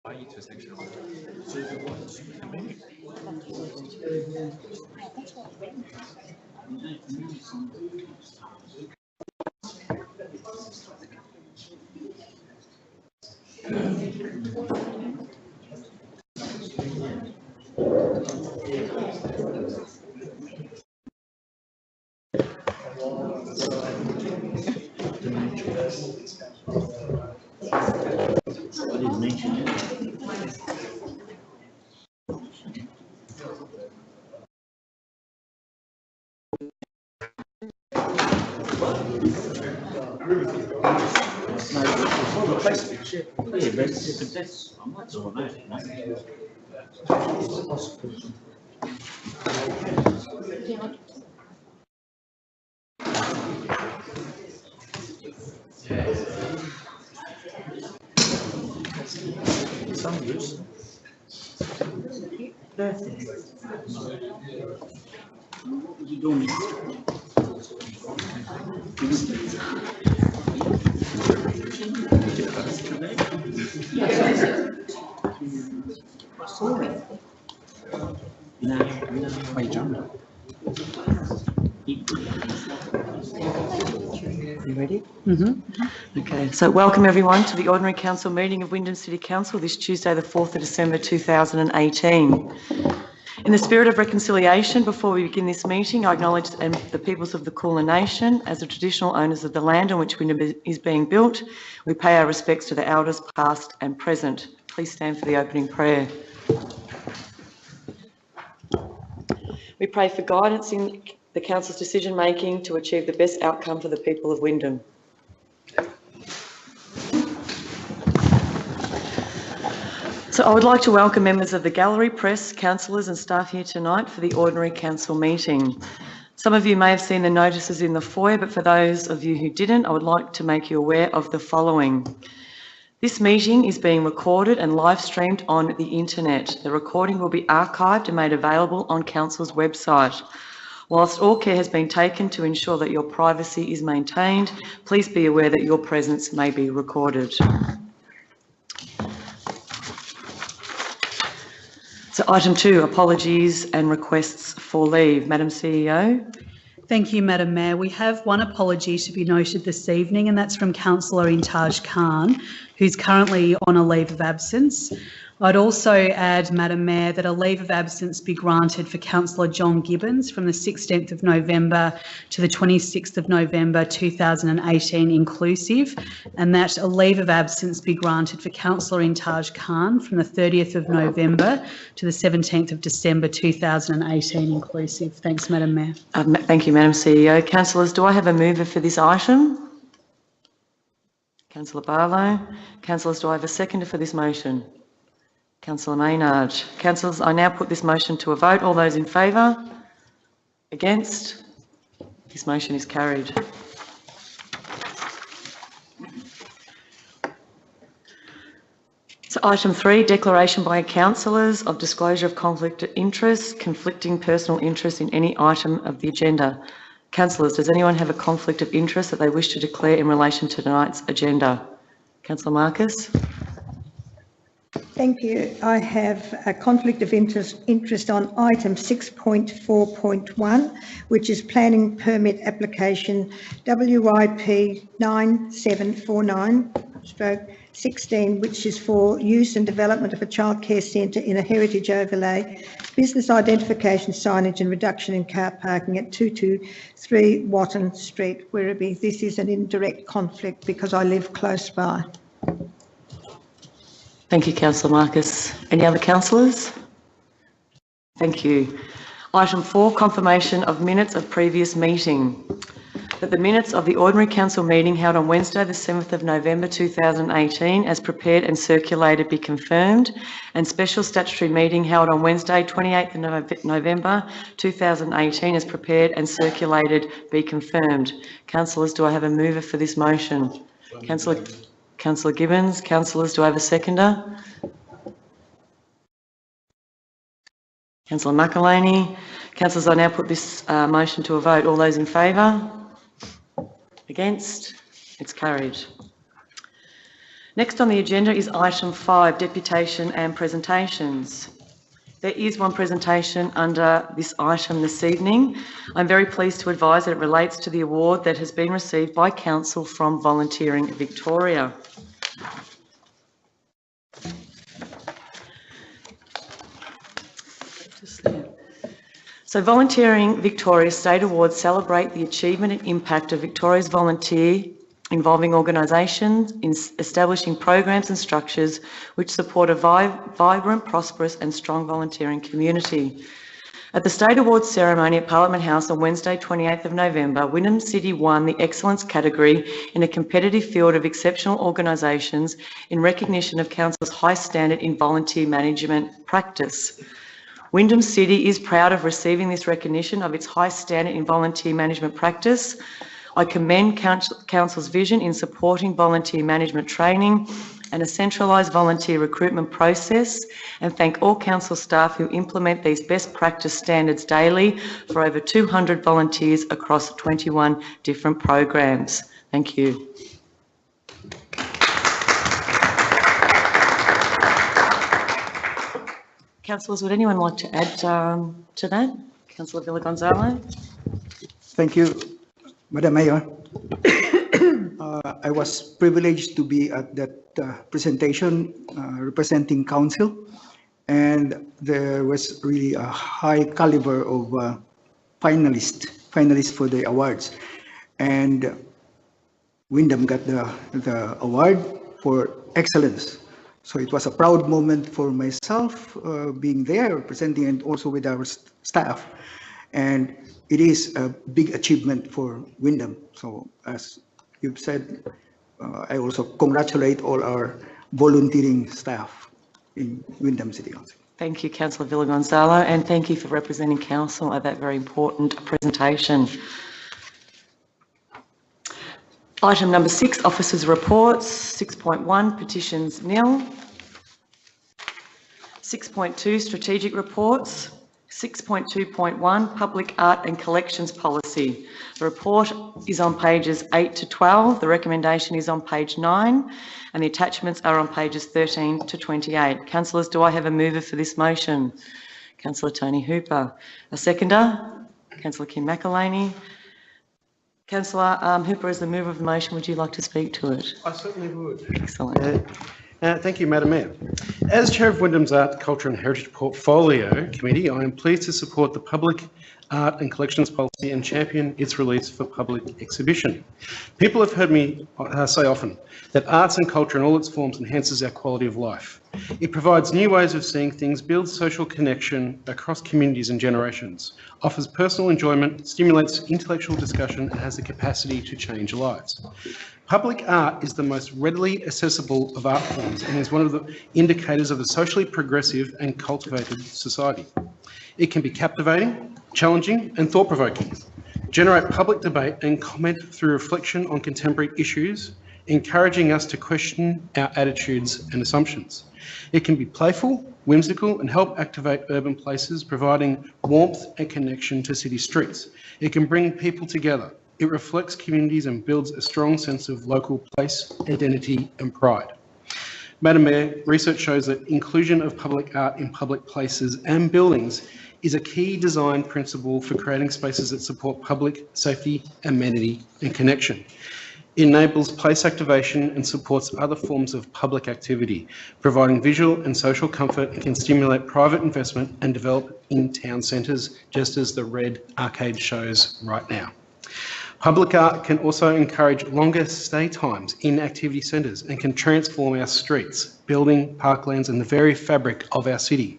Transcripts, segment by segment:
You ready? Okay, so welcome everyone to the Ordinary Council meeting of Wyndham City Council this Tuesday the 4th of December 2018. In the spirit of reconciliation, before we begin this meeting, I acknowledge the peoples of the Kulin Nation as the traditional owners of the land on which Wyndham is being built. We pay our respects to the elders past and present. Please stand for the opening prayer. We pray for guidance in the Council's decision making to achieve the best outcome for the people of Wyndham. So I would like to welcome members of the gallery, press, councillors and staff here tonight for the Ordinary Council meeting. Some of you may have seen the notices in the foyer, but for those of you who didn't, I would like to make you aware of the following. This meeting is being recorded and live streamed on the internet. The recording will be archived and made available on Council's website. Whilst all care has been taken to ensure that your privacy is maintained, please be aware that your presence may be recorded. So item 2, apologies and requests for leave. Madam CEO. Thank you, Madam Mayor. We have one apology to be noted this evening, and that's from Councillor Intaj Khan, who's currently on a leave of absence. I'd also add, Madam Mayor, that a leave of absence be granted for Councillor John Gibbons from the 16th of November to the 26th of November 2018 inclusive, and that a leave of absence be granted for Councillor Intaj Khan from the 30th of November to the 17th of December 2018 inclusive. Thanks, Madam Mayor. Thank you, Madam CEO. Councillors, do I have a mover for this item? Councillor Barlow. Councillors, do I have a seconder for this motion? Councillor Maynard. Councillors, I now put this motion to a vote. All those in favour? Against? This motion is carried. So item 3, declaration by councillors of disclosure of conflict of interest, conflicting personal interest in any item of the agenda. Councillors, does anyone have a conflict of interest that they wish to declare in relation to tonight's agenda? Councillor Marcus. Thank you. I have a conflict of interest on item 6.4.1, which is planning permit application WIP 9749/16, which is for use and development of a childcare centre in a heritage overlay, business identification signage and reduction in car parking at 223 Watton Street, Werribee. This is an indirect conflict because I live close by. Thank you, Councillor Marcus. Any other councillors? Thank you. Item 4, confirmation of minutes of previous meeting. That the minutes of the Ordinary Council meeting held on Wednesday the 7th of November 2018 as prepared and circulated be confirmed, and special statutory meeting held on Wednesday 28th of November 2018 as prepared and circulated be confirmed. Councillors, do I have a mover for this motion? Councillor Gibbons. Councillors, do I have a seconder? Councillor McElhaney. Councillors, I now put this motion to a vote. All those in favour? Against? It's carried. Next on the agenda is item 5, deputation and presentations. There is one presentation under this item this evening. I'm very pleased to advise that it relates to the award that has been received by Council from Volunteering Victoria. So Volunteering Victoria State Awards celebrate the achievement and impact of Victoria's volunteer involving organisations in establishing programs and structures which support a vibrant, prosperous and strong volunteering community. At the State Awards ceremony at Parliament House on Wednesday 28th of November, Wyndham City won the Excellence category in a competitive field of exceptional organisations in recognition of Council's high standard in volunteer management practice. Wyndham City is proud of receiving this recognition of its high standard in volunteer management practice. I commend Council's vision in supporting volunteer management training and a centralised volunteer recruitment process, and thank all Council staff who implement these best practice standards daily for over 200 volunteers across 21 different programs. Thank you. Councillors, would anyone like to add to that? Councillor Villagonzalo. Thank you, Madam Mayor. I was privileged to be at that presentation representing Council, and there was really a high caliber of finalists for the awards, and Wyndham got the award for excellence. So it was a proud moment for myself being there representing and also with our staff, and it is a big achievement for Wyndham. So as you've said, I also congratulate all our volunteering staff in Wyndham City Council. Thank you, Councillor Villagonzalo, and thank you for representing Council at that very important presentation. Item number 6, Officers' Reports. 6.1, Petitions nil. 6.2, Strategic Reports. 6.2.1, Public Art and Collections Policy. The report is on pages 8 to 12, the recommendation is on page 9, and the attachments are on pages 13 to 28. Councillors, do I have a mover for this motion? Councillor Tony Hooper. A seconder? Councillor Kim McElhaney. Councillor Hooper, as the mover of the motion, would you like to speak to it? I certainly would. Excellent. Thank you, Madam Mayor. As Chair of Wyndham's Art, Culture and Heritage Portfolio Committee, I am pleased to support the Public Art and Collections Policy and champion its release for public exhibition. People have heard me say often that arts and culture in all its forms enhances our quality of life. It provides new ways of seeing things, builds social connection across communities and generations, offers personal enjoyment, stimulates intellectual discussion, and has the capacity to change lives. Public art is the most readily accessible of art forms and is one of the indicators of a socially progressive and cultivated society. It can be captivating, challenging, and thought-provoking, generate public debate and comment through reflection on contemporary issues, encouraging us to question our attitudes and assumptions. It can be playful, whimsical, and help activate urban places, providing warmth and connection to city streets. It can bring people together. It reflects communities and builds a strong sense of local place, identity, and pride. Madam Mayor, research shows that inclusion of public art in public places and buildings is a key design principle for creating spaces that support public safety, amenity, and connection. It enables place activation and supports other forms of public activity, providing visual and social comfort, and can stimulate private investment and develop in town centres, just as the Red Arcade shows right now. Public art can also encourage longer stay times in activity centres and can transform our streets, building, parklands and the very fabric of our city.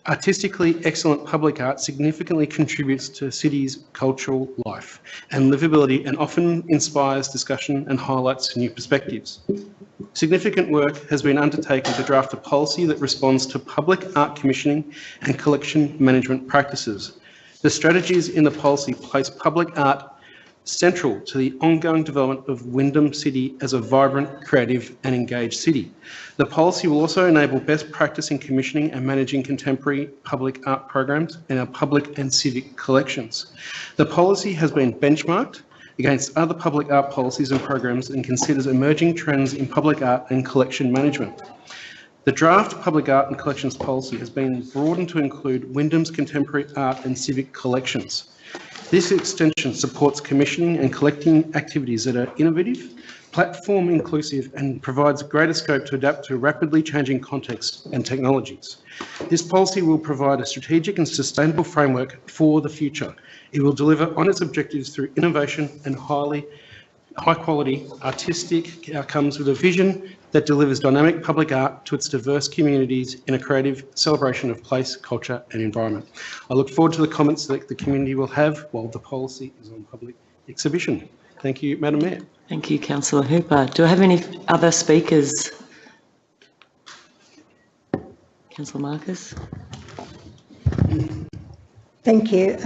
Artistically excellent public art significantly contributes to a city's cultural life and livability, and often inspires discussion and highlights new perspectives. Significant work has been undertaken to draft a policy that responds to public art commissioning and collection management practices. The strategies in the policy place public art central to the ongoing development of Wyndham City as a vibrant, creative and engaged city. The policy will also enable best practice in commissioning and managing contemporary public art programs in our public and civic collections. The policy has been benchmarked against other public art policies and programs and considers emerging trends in public art and collection management. The draft public art and collections policy has been broadened to include Wyndham's contemporary art and civic collections. This extension supports commissioning and collecting activities that are innovative, platform inclusive, and provides greater scope to adapt to rapidly changing contexts and technologies. This policy will provide a strategic and sustainable framework for the future. It will deliver on its objectives through innovation and high quality artistic outcomes with a vision that delivers dynamic public art to its diverse communities in a creative celebration of place, culture and environment. I look forward to the comments that the community will have while the policy is on public exhibition. Thank you, Madam Mayor. Thank you, Councillor Hooper. Do I have any other speakers? Councillor Marcus. Thank you.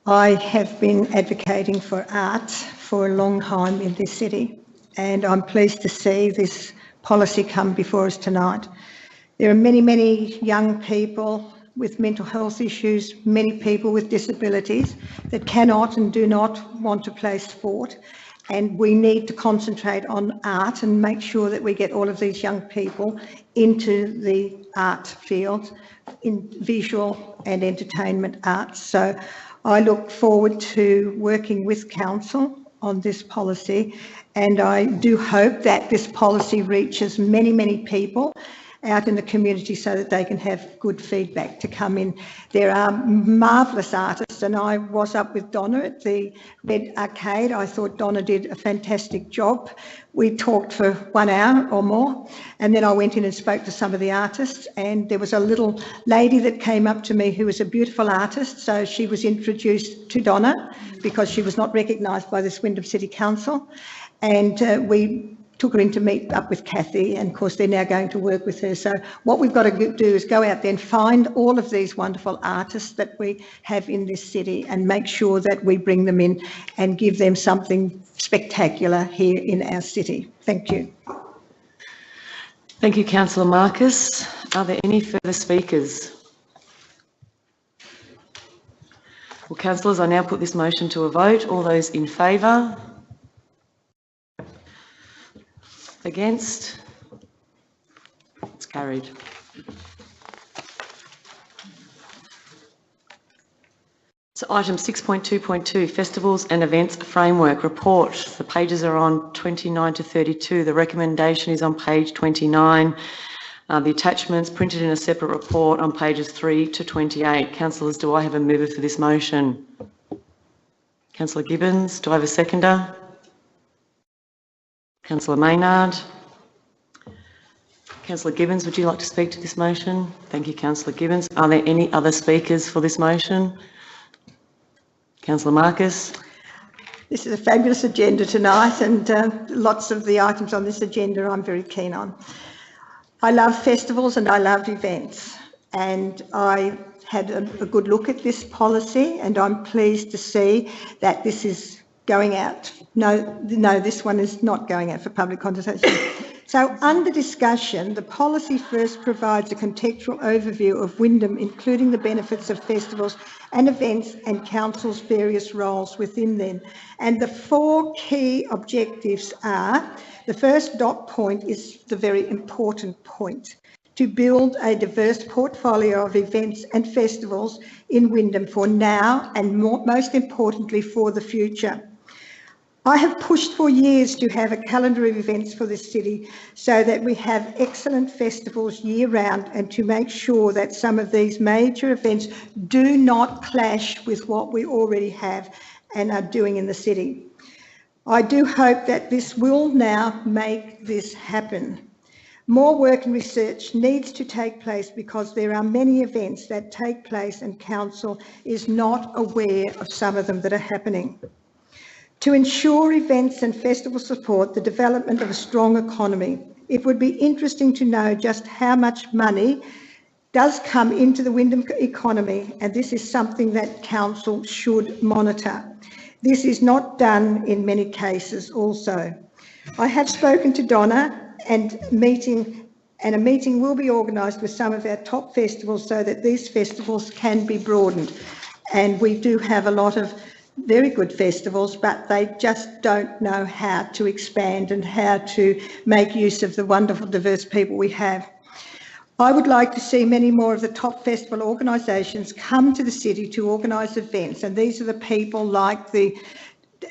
I have been advocating for art for a long time in this city, and I'm pleased to see this policy come before us tonight. There are many, many young people with mental health issues, many people with disabilities that cannot and do not want to play sport, and we need to concentrate on art and make sure that we get all of these young people into the art field, in visual and entertainment arts. So I look forward to working with Council on this policy, and I do hope that this policy reaches many, many people out in the community so that they can have good feedback to come in. There are marvellous artists, and I was up with Donna at the Red Arcade. I thought Donna did a fantastic job. We talked for 1 hour or more, and then I went in and spoke to some of the artists, and there was a little lady that came up to me who was a beautiful artist, so she was introduced to Donna because she was not recognised by this Wyndham City Council, and we took her in to meet up with Kathy, and of course they're now going to work with her. So what we've got to do is go out there and find all of these wonderful artists that we have in this city and make sure that we bring them in and give them something spectacular here in our city. Thank you. Thank you, Councillor Marcus. Are there any further speakers? Well, councillors, I now put this motion to a vote. All those in favour? Against? It's carried. So item 6.2.2, Festivals and Events Framework Report. The pages are on 29 to 32. The recommendation is on page 29. The attachments printed in a separate report on pages 3 to 28. Councillors, do I have a mover for this motion? Councillor Gibbons, do I have a seconder? Councillor Maynard. Councillor Gibbons, would you like to speak to this motion? Thank you, Councillor Gibbons. Are there any other speakers for this motion? Councillor Marcus. This is a fabulous agenda tonight, and lots of the items on this agenda I'm very keen on. I love festivals and I love events, and I had a good look at this policy, and I'm pleased to see that this is going out. No, this one is not going out for public consultation. So under discussion, the policy first provides a contextual overview of Wyndham, including the benefits of festivals and events and council's various roles within them. And the 4 key objectives are, the first dot point is the very important point, to build a diverse portfolio of events and festivals in Wyndham for now and most importantly for the future. I have pushed for years to have a calendar of events for this city so that we have excellent festivals year round, and to make sure that some of these major events do not clash with what we already have and are doing in the city. I do hope that this will now make this happen. More work and research needs to take place because there are many events that take place and council is not aware of some of them that are happening. To ensure events and festivals support the development of a strong economy, it would be interesting to know just how much money does come into the Wyndham economy, and this is something that council should monitor. This is not done in many cases also. I have spoken to Donna, and a meeting will be organised with some of our top festivals so that these festivals can be broadened. And we do have a lot of very good festivals, but they just don't know how to expand and how to make use of the wonderful diverse people we have. I would like to see many more of the top festival organisations come to the city to organise events, and these are the people like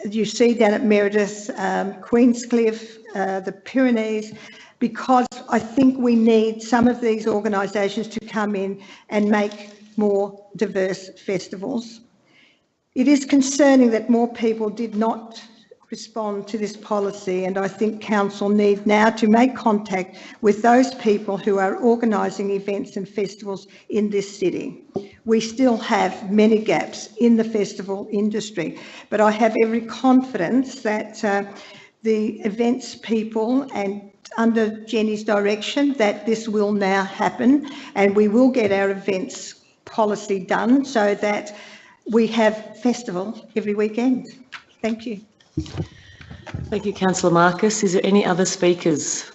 you see down at Meredith, Queenscliff, the Pyrenees, because I think we need some of these organisations to come in and make more diverse festivals. It is concerning that more people did not respond to this policy, and I think Council need now to make contact with those people who are organising events and festivals in this city. We still have many gaps in the festival industry, but I have every confidence that the events people and under Jenny's direction that this will now happen, and we will get our events policy done so that we have festival every weekend. Thank you. Thank you, Councillor Marcus. Is there any other speakers?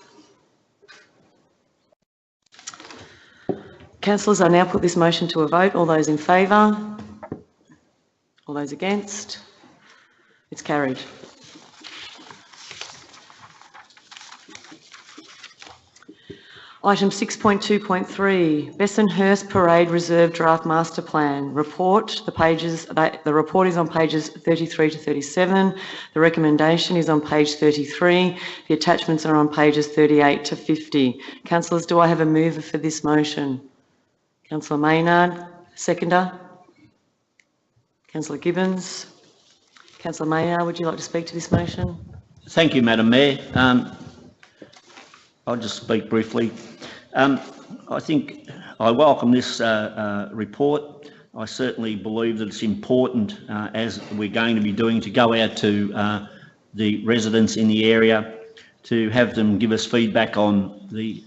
Councillors, I now put this motion to a vote. All those in favour? All those against? It's carried. Item 6.2.3, Bensonhurst Parade Reserve Draft Master Plan Report. The report is on pages 33 to 37. The recommendation is on page 33. The attachments are on pages 38 to 50. Councillors, do I have a mover for this motion? Councillor Maynard, seconder. Councillor Gibbons. Councillor Maynard, would you like to speak to this motion? Thank you, Madam Mayor. I'll just speak briefly. I think I welcome this report. I certainly believe that it's important, as we're going to be doing, to go out to the residents in the area to have them give us feedback on the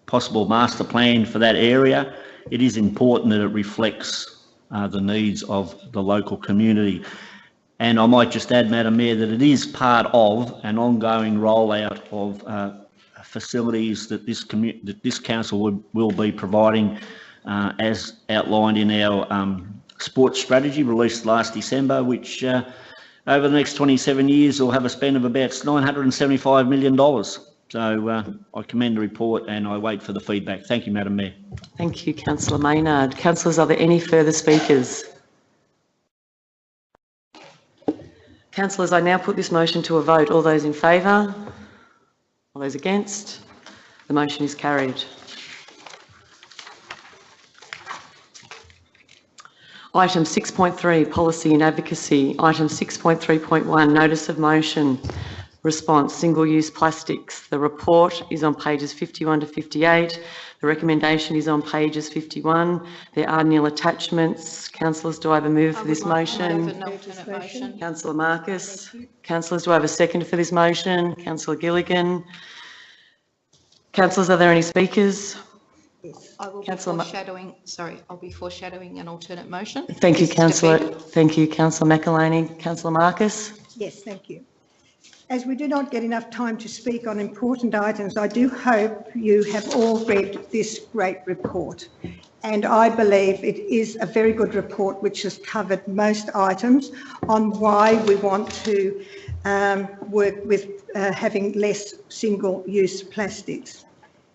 possible master plan for that area. It is important that it reflects the needs of the local community. And I might just add, Madam Mayor, that it is part of an ongoing rollout of facilities that this council will be providing, as outlined in our sports strategy released last December, which over the next 27 years will have a spend of about $975 million. So I commend the report and I wait for the feedback. Thank you, Madam Mayor. Thank you, Councillor Maynard. Councillors, are there any further speakers? Councillors, I now put this motion to a vote. All those in favour? All those against? The motion is carried. Item 6.3, Policy and Advocacy. Item 6.3.1, Notice of Motion. Response, single-use plastics. The report is on pages 51 to 58. The recommendation is on pages 51. There are nil attachments. Councillors, do I have a move for this motion? An alternate motion. Councillor Marcus. Councillors, do I have a second for this motion? Councillor Gilligan. Councillors, are there any speakers? I will be Councillor I'll be foreshadowing an alternate motion. Thank you, It's Councillor. defeated. Thank you, Councillor McElhaney. Councillor Marcus. Yes, thank you. As we do not get enough time to speak on important items, I do hope you have all read this great report. And I believe it is a very good report which has covered most items on why we want to work with having less single-use plastics.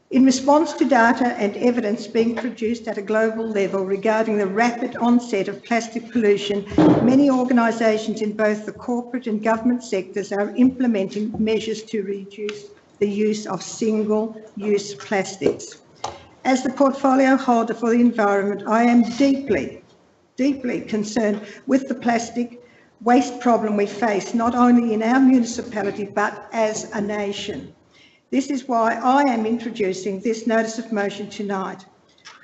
In response to data and evidence being produced at a global level regarding the rapid onset of plastic pollution, many organisations in both the corporate and government sectors are implementing measures to reduce the use of single-use plastics. As the portfolio holder for the environment, I am deeply, deeply concerned with the plastic waste problem we face, not only in our municipality, but as a nation. This is why I am introducing this notice of motion tonight.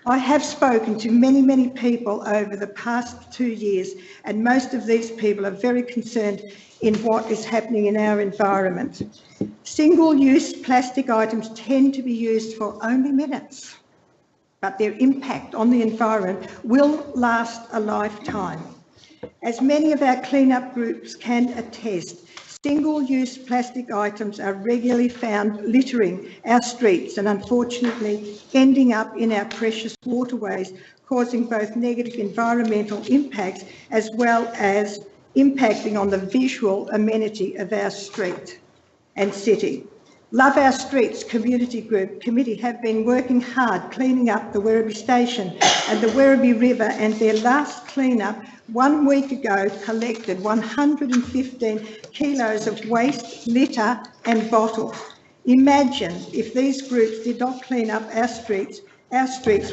I have spoken to many, many people over the past 2 years, and most of these people are very concerned in what is happening in our environment. Single-use plastic items tend to be used for only minutes, but their impact on the environment will last a lifetime. As many of our clean-up groups can attest, single-use plastic items are regularly found littering our streets and unfortunately ending up in our precious waterways, causing both negative environmental impacts as well as impacting on the visual amenity of our street and city. Love Our Streets committee have been working hard cleaning up the Werribee Station and the Werribee River, and their last clean-up 1 week ago collected 115 kilos of waste, litter and bottles. Imagine if these groups did not clean up our streets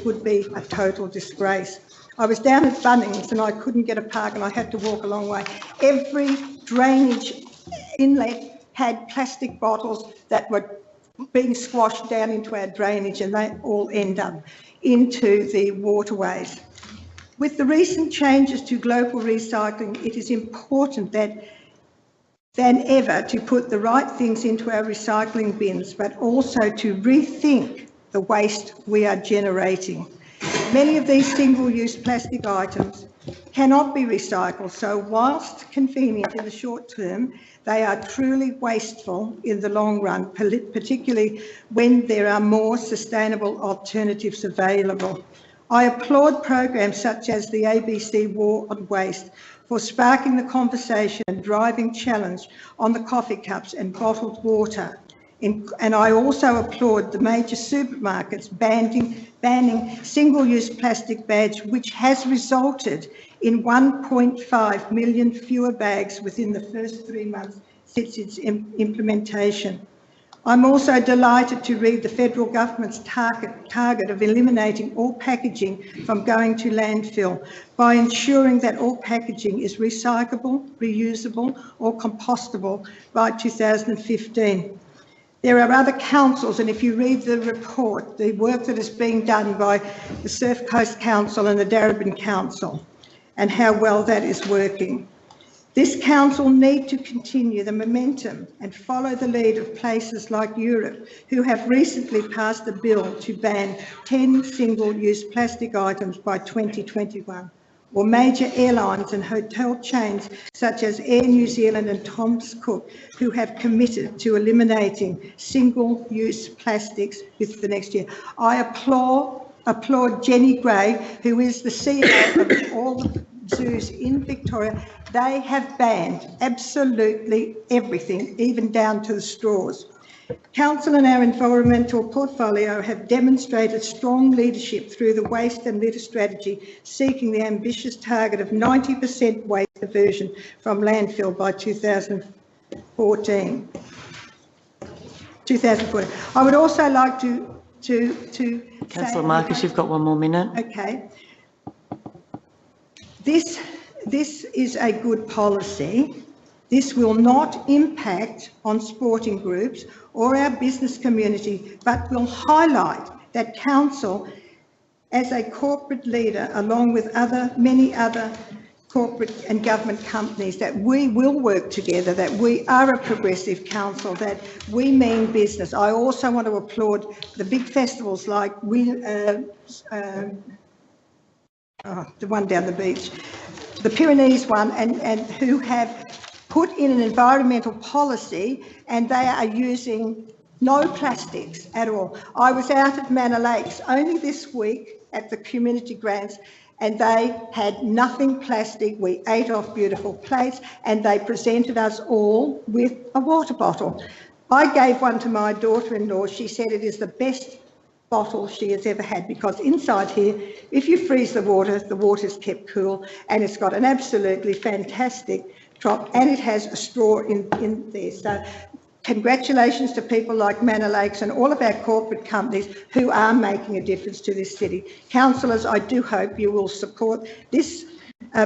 would be a total disgrace. I was down at Bunnings and I couldn't get a park and I had to walk a long way. Every drainage inlet had plastic bottles that were being squashed down into our drainage, and they all end up into the waterways. With the recent changes to global recycling, it is important than ever to put the right things into our recycling bins, but also to rethink the waste we are generating. Many of these single-use plastic items cannot be recycled, so whilst convenient in the short term, they are truly wasteful in the long run, particularly when there are more sustainable alternatives available. I applaud programs such as the ABC War on Waste for sparking the conversation and driving challenge on the coffee cups and bottled water. And I also applaud the major supermarkets banning single-use plastic bags, which has resulted in 1.5 million fewer bags within the first 3 months since its implementation. I'm also delighted to read the federal government's target of eliminating all packaging from going to landfill by ensuring that all packaging is recyclable, reusable or compostable by 2015. There are other councils, and if you read the report, the work that is being done by the Surf Coast Council and the Darebin Council, and how well that is working. This council need to continue the momentum and follow the lead of places like Europe, who have recently passed a bill to ban 10 single-use plastic items by 2021, or major airlines and hotel chains such as Air New Zealand and Thomas Cook, who have committed to eliminating single-use plastics within the next year. I applaud Jenny Gray, who is the CEO of all the zoos in Victoria. They have banned absolutely everything, even down to the straws. Council and our environmental portfolio have demonstrated strong leadership through the waste and litter strategy, seeking the ambitious target of 90% waste diversion from landfill by 2014. I would also like to Councillor Marcus, you've got 1 more minute. Okay. This is a good policy. This will not impact on sporting groups or our business community, but will highlight that council as a corporate leader, along with many other corporate and government companies, that we will work together, that we are a progressive council, that we mean business. I also want to applaud the big festivals like the one down the beach, the Pyrenees one, and who have put in an environmental policy, and they are using no plastics at all. I was out at Manor Lakes only this week at the community grants, and they had nothing plastic. We ate off beautiful plates, and they presented us all with a water bottle. I gave one to my daughter-in-law. She said it is the best bottle she has ever had, because inside here, if you freeze the water is kept cool, and it's got an absolutely fantastic drop, and it has a straw in there. So congratulations to people like Manor Lakes and all of our corporate companies who are making a difference to this city. Councillors, I do hope you will support this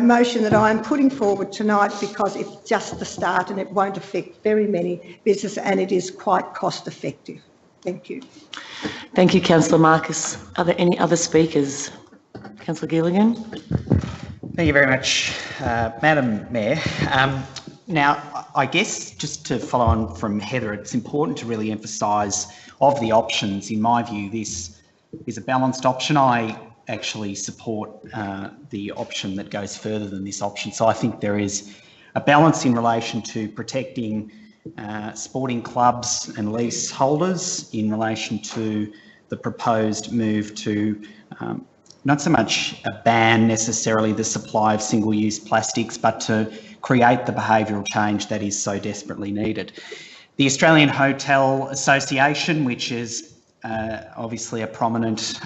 motion that I am putting forward tonight, because it's just the start and it won't affect very many businesses, and it is quite cost effective. Thank you. Thank you, Councillor Marcus. Are there any other speakers? Councillor Gilligan. Thank you very much, Madam Mayor. Now, I guess just to follow on from Heather, it's important to really emphasise of the options. In my view, this is a balanced option. I actually support the option that goes further than this option. So I think there is a balance in relation to protecting sporting clubs and leaseholders in relation to the proposed move to not so much a ban necessarily the supply of single-use plastics, but to create the behavioural change that is so desperately needed. The Australian Hotel Association, which is obviously a prominent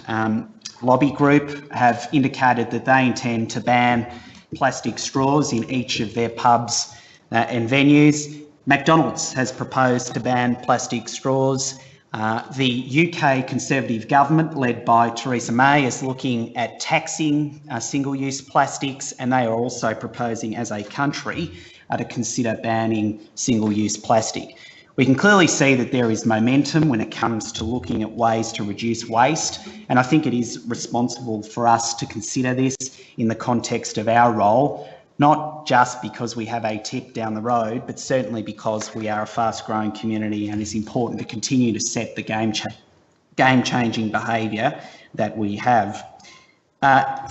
lobby group, have indicated that they intend to ban plastic straws in each of their pubs and venues. McDonald's has proposed to ban plastic straws. The UK Conservative government, led by Theresa May, is looking at taxing single-use plastics, and they are also proposing as a country to consider banning single-use plastic. We can clearly see that there is momentum when it comes to looking at ways to reduce waste, and I think it is responsible for us to consider this in the context of our role, not just because we have a tip down the road, but certainly because we are a fast-growing community and it's important to continue to set the game-changing behaviour that we have.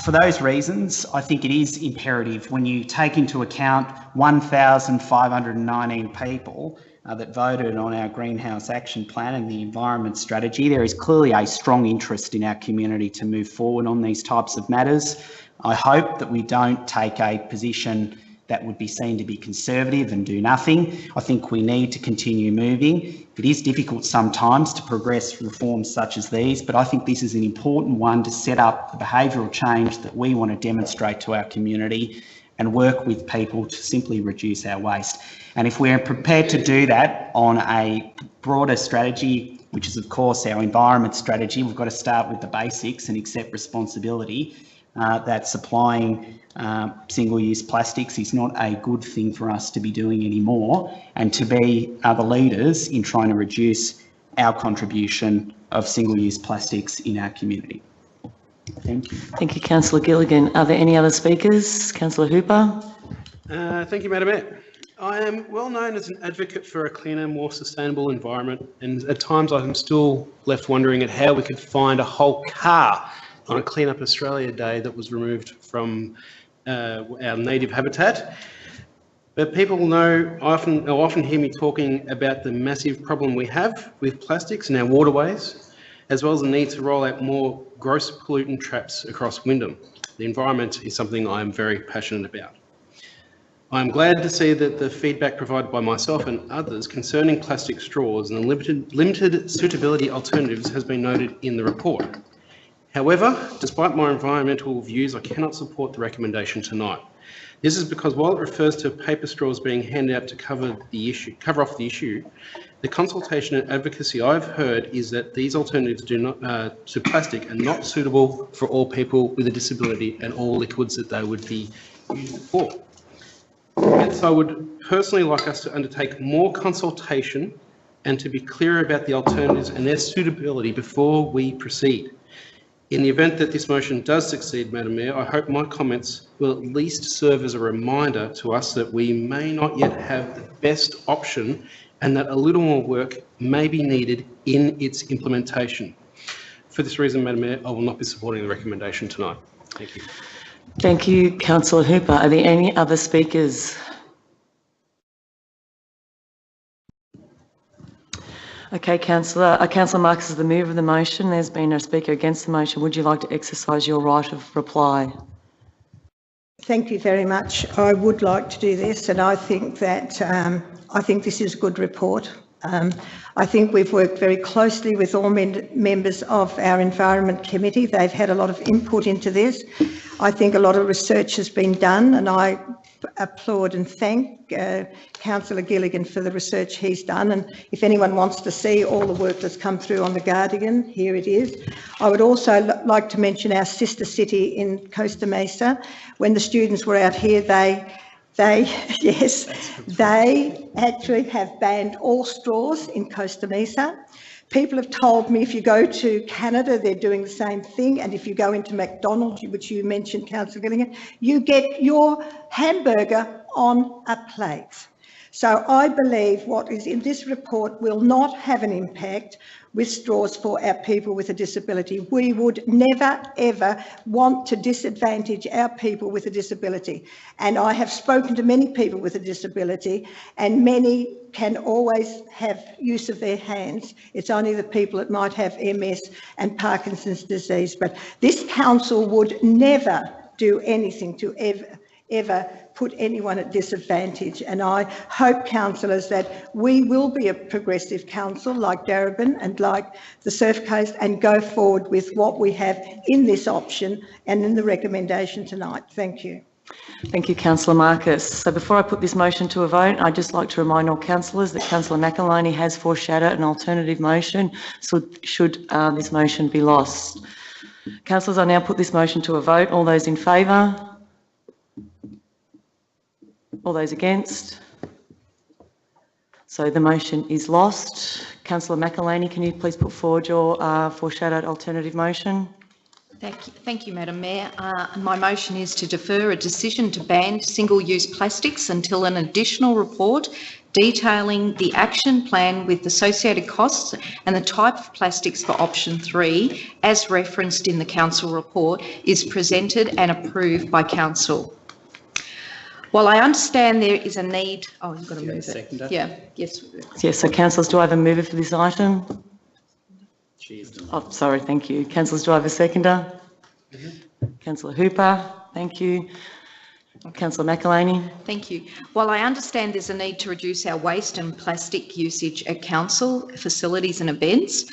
For those reasons, I think it is imperative when you take into account 1,519 people that voted on our Greenhouse Action Plan and the Environment Strategy, there is clearly a strong interest in our community to move forward on these types of matters. I hope that we don't take a position that would be seen to be conservative and do nothing. I think we need to continue moving. It is difficult sometimes to progress reforms such as these, but I think this is an important one to set up the behavioural change that we want to demonstrate to our community and work with people to simply reduce our waste. And if we're prepared to do that on a broader strategy, which is of course our environment strategy, we've got to start with the basics and accept responsibility that supplying single-use plastics is not a good thing for us to be doing anymore, and to be the leaders in trying to reduce our contribution of single-use plastics in our community. Thank you. Thank you, Councillor Gilligan. Are there any other speakers? Councillor Hooper. Thank you, Madam Mayor. I am well known as an advocate for a cleaner, more sustainable environment, and at times I'm still left wondering at how we could find a whole car on a Clean Up Australia Day that was removed from our native habitat. But people know, often hear me talking about the massive problem we have with plastics in our waterways, as well as the need to roll out more gross pollutant traps across Wyndham. The environment is something I am very passionate about. I'm glad to see that the feedback provided by myself and others concerning plastic straws and the limited suitability alternatives has been noted in the report. However, despite my environmental views, I cannot support the recommendation tonight. This is because while it refers to paper straws being handed out to cover off the issue, the consultation and advocacy I've heard is that these alternatives to plastic are not suitable for all people with a disability and all liquids that they would be used for. Hence, I would personally like us to undertake more consultation and to be clear about the alternatives and their suitability before we proceed. In the event that this motion does succeed, Madam Mayor, I hope my comments will at least serve as a reminder to us that we may not yet have the best option and that a little more work may be needed in its implementation. For this reason, Madam Mayor, I will not be supporting the recommendation tonight. Thank you. Thank you, Councillor Hooper. Are there any other speakers? Okay, Councillor Marcus is the mover of the motion. There's been a speaker against the motion. Would you like to exercise your right of reply? Thank you very much. I would like to do this, and I think that I think this is a good report. I think we've worked very closely with all members of our Environment Committee. They've had a lot of input into this. I think a lot of research has been done, and I applaud and thank Councillor Gilligan for the research he's done. And if anyone wants to see all the work that's come through on The Guardian, here it is. I would also like to mention our sister city in Costa Mesa. When the students were out here, they actually have banned all straws in Costa Mesa. People have told me if you go to Canada, they're doing the same thing. And if you go into McDonald's, which you mentioned, Councillor Gilligan, you get your hamburger on a plate. So I believe what is in this report will not have an impact with straws for our people with a disability. We would never, ever want to disadvantage our people with a disability. And I have spoken to many people with a disability, and many can always have use of their hands. It's only the people that might have MS and Parkinson's disease. But this council would never do anything to ever put anyone at disadvantage. And I hope, councillors, that we will be a progressive council like Darebin and like the Surf Coast and go forward with what we have in this option and in the recommendation tonight. Thank you. Thank you, Councillor Marcus. So before I put this motion to a vote, I'd just like to remind all councillors that Councillor McElhaney has foreshadowed an alternative motion, so should this motion be lost. Councillors, I now put this motion to a vote. All those in favour? All those against? So the motion is lost. Councillor McElhaney, can you please put forward your foreshadowed alternative motion? Thank you, Madam Mayor. My motion is to defer a decision to ban single-use plastics until an additional report detailing the action plan with associated costs and the type of plastics for option 3, as referenced in the council report, is presented and approved by council. While I understand there is a need... Oh, you've got to move it. Yeah, yes. Yes, so councillors, do I have a mover for this item? Oh, sorry, thank you. Councillors, do I have a seconder? Councillor Hooper, thank you. Councillor McElhaney. Thank you. While I understand there's a need to reduce our waste and plastic usage at council facilities and events,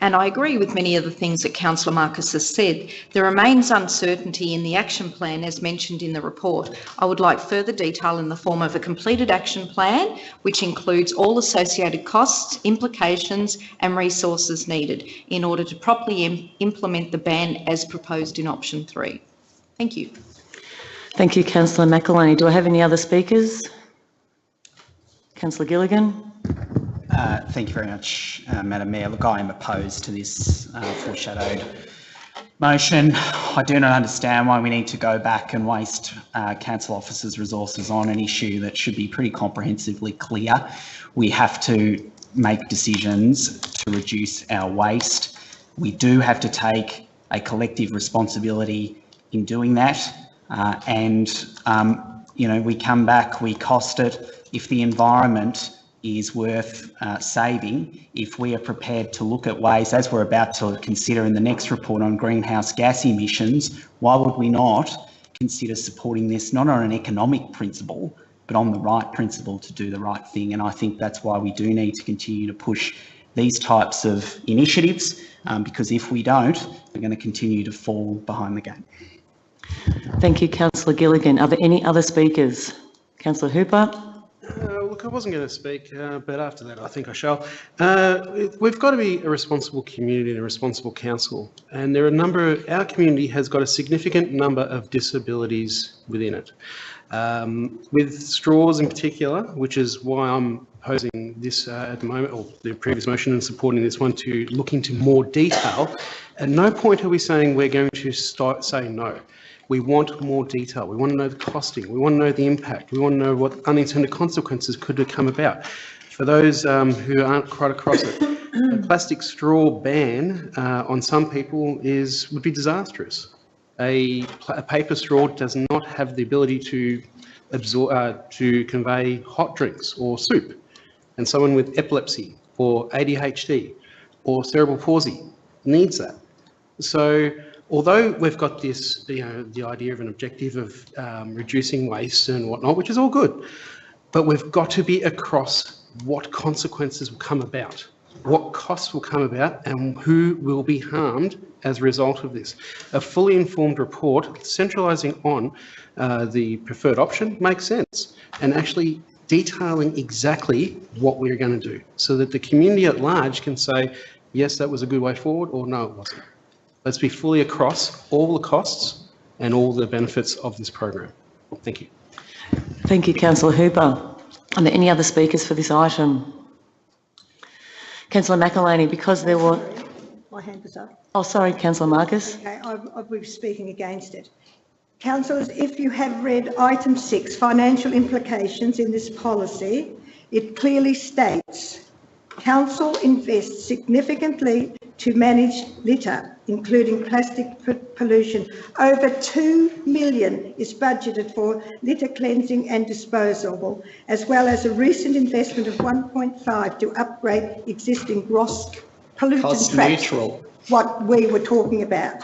and I agree with many of the things that Councillor Marcus has said, there remains uncertainty in the action plan as mentioned in the report. I would like further detail in the form of a completed action plan, which includes all associated costs, implications and resources needed in order to properly implement the ban as proposed in option 3. Thank you. Thank you, Councillor McElhaney. Do I have any other speakers? Councillor Gilligan. Thank you very much, Madam Mayor. Look, I am opposed to this foreshadowed motion. I do not understand why we need to go back and waste council officers' resources on an issue that should be pretty comprehensively clear. We have to make decisions to reduce our waste. We do have to take a collective responsibility in doing that. You know, we come back, we cost it. If the environment is worth saving, if we are prepared to look at ways, as we're about to consider in the next report on greenhouse gas emissions, why would we not consider supporting this, not on an economic principle, but on the right principle to do the right thing? And I think that's why we do need to continue to push these types of initiatives, because if we don't, we're going to continue to fall behind the game. Thank you, Councillor Gilligan. Are there any other speakers? Councillor Hooper. Look, I wasn't going to speak, but after that I think I shall. We've got to be a responsible community and a responsible council, and there are our community has got a significant number of disabilities within it. With straws in particular, which is why I'm opposing this at the moment, or the previous motion, and supporting this one to look into more detail. At no point are we saying we're going to start saying no. We want more detail. We want to know the costing. We want to know the impact. We want to know what unintended consequences could come about. For those who aren't quite across it, a plastic straw ban on some people would be disastrous. A paper straw does not have the ability to absorb, to convey hot drinks or soup. And someone with epilepsy or ADHD or cerebral palsy needs that. So, although we've got this, the idea of an objective of reducing waste and whatnot, which is all good, but we've got to be across what consequences will come about, what costs will come about, and who will be harmed as a result of this. A fully informed report centralising on the preferred option makes sense, and actually detailing exactly what we're going to do, so that the community at large can say, yes, that was a good way forward, or no, it wasn't. Let's be fully across all the costs and all the benefits of this program. Thank you. Thank you, Councillor Hooper. Are there any other speakers for this item? Councillor McElhaney, because there were... My hand was up. Oh, sorry, Councillor Marcus. Okay, I'll be speaking against it. Councillors, if you have read item 6, financial implications in this policy, it clearly states, Council invests significantly to manage litter, including plastic pollution. Over $2 million is budgeted for litter cleansing and disposal, as well as a recent investment of 1.5 to upgrade existing gross pollutant traps. Cost neutral. What we were talking about.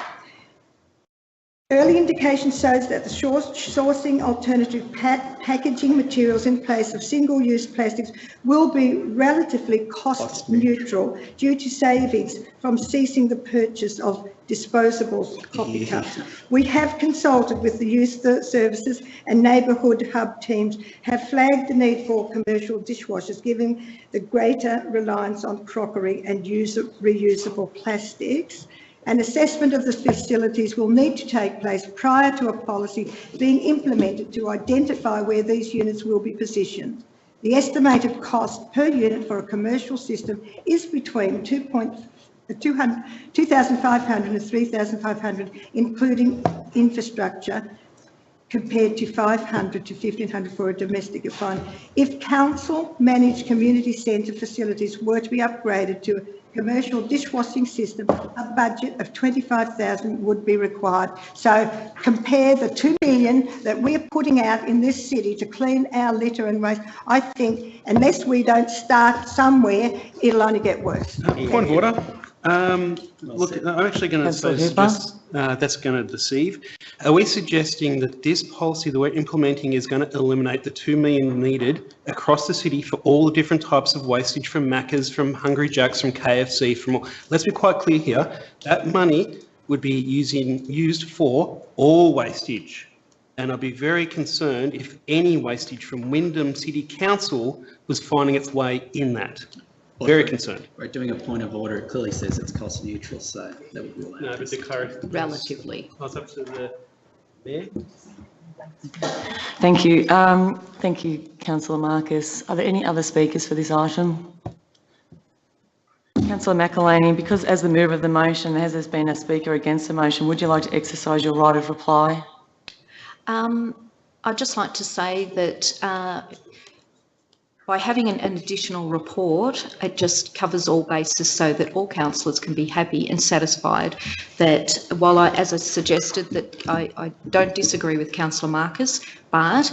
Early indication shows that the sourcing alternative packaging materials in place of single-use plastics will be relatively cost neutral due to savings from ceasing the purchase of disposable coffee cups. We have consulted with the youth services and neighbourhood hub teams, have flagged the need for commercial dishwashers, given the greater reliance on crockery and reusable plastics. An assessment of the facilities will need to take place prior to a policy being implemented to identify where these units will be positioned. The estimated cost per unit for a commercial system is between 2,500 and 3,500, including infrastructure, compared to 500 to 1,500 for a domestic refinery. If council-managed community centre facilities were to be upgraded to a commercial dishwashing system, a budget of 25,000 would be required. So compare the 2 million that we're putting out in this city to clean our litter and waste. I think unless we don't start somewhere, it'll only get worse. Point of order. Look, I'm actually going to suggest that's going to deceive. Are we suggesting that this policy that we're implementing is going to eliminate the 2 million needed across the city for all the different types of wastage from Macca's, from Hungry Jack's, from KFC, from all? Let's be quite clear here. That money would be used for all wastage. And I'd be very concerned if any wastage from Wyndham City Council was finding its way in that. Very concerned. We're doing a point of order. It clearly says it's cost neutral, so that would rule out. No, but the clarity. Relatively. It's up to the mayor. Thank you. Thank you, Councillor Marcus. Are there any other speakers for this item? Councillor McElhaney, because as the mover of the motion, as there's been a speaker against the motion, would you like to exercise your right of reply? I'd just like to say that by having an additional report, it just covers all bases so that all councillors can be happy and satisfied that while as I suggested that I don't disagree with Councillor Marcus, but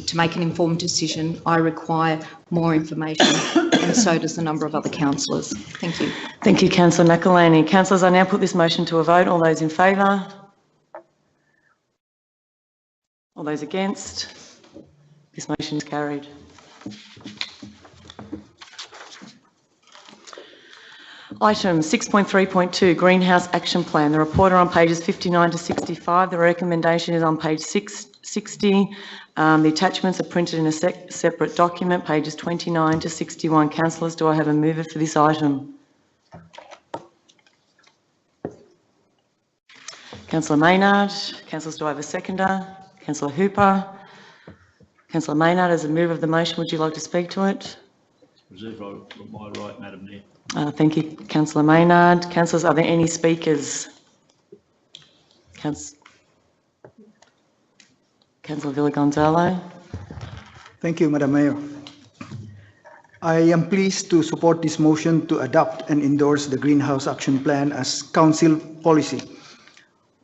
to make an informed decision, I require more information and so does the number of other councillors. Thank you. Thank you, Councillor McElhaney. Councillors, I now put this motion to a vote. All those in favour? All those against? This motion is carried. Item 6.3.2, Greenhouse Action Plan. The report are on pages 59 to 65. The recommendation is on page 60. The attachments are printed in a separate document, pages 29 to 61. Councillors, do I have a mover for this item? Councillor Maynard. Councillors, do I have a seconder? Councillor Hooper. Councillor Maynard, as a mover of the motion, would you like to speak to it? Reserve my right, Madam Mayor. Thank you, Councillor Maynard. Councillors, are there any speakers? Councillor Villagonzalo. Thank you, Madam Mayor. I am pleased to support this motion to adopt and endorse the Greenhouse Action Plan as council policy.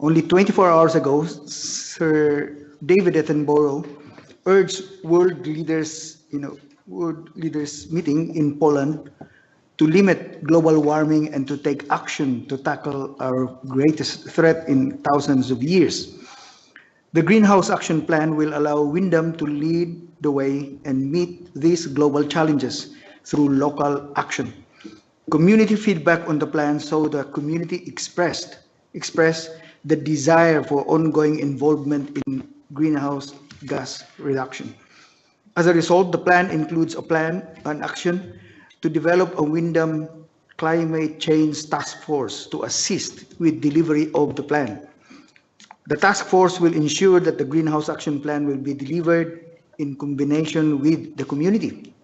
Only 24 hours ago, Sir David Attenborough urged world leaders meeting in Poland to limit global warming and to take action to tackle our greatest threat in thousands of years. The Greenhouse Action Plan will allow Wyndham to lead the way and meet these global challenges through local action. Community feedback on the plan saw the community express the desire for ongoing involvement in greenhouse gas reduction. As a result, the plan includes an action to develop a Wyndham Climate Change Task Force to assist with delivery of the plan. The task force will ensure that the Greenhouse Action Plan will be delivered in combination with the community.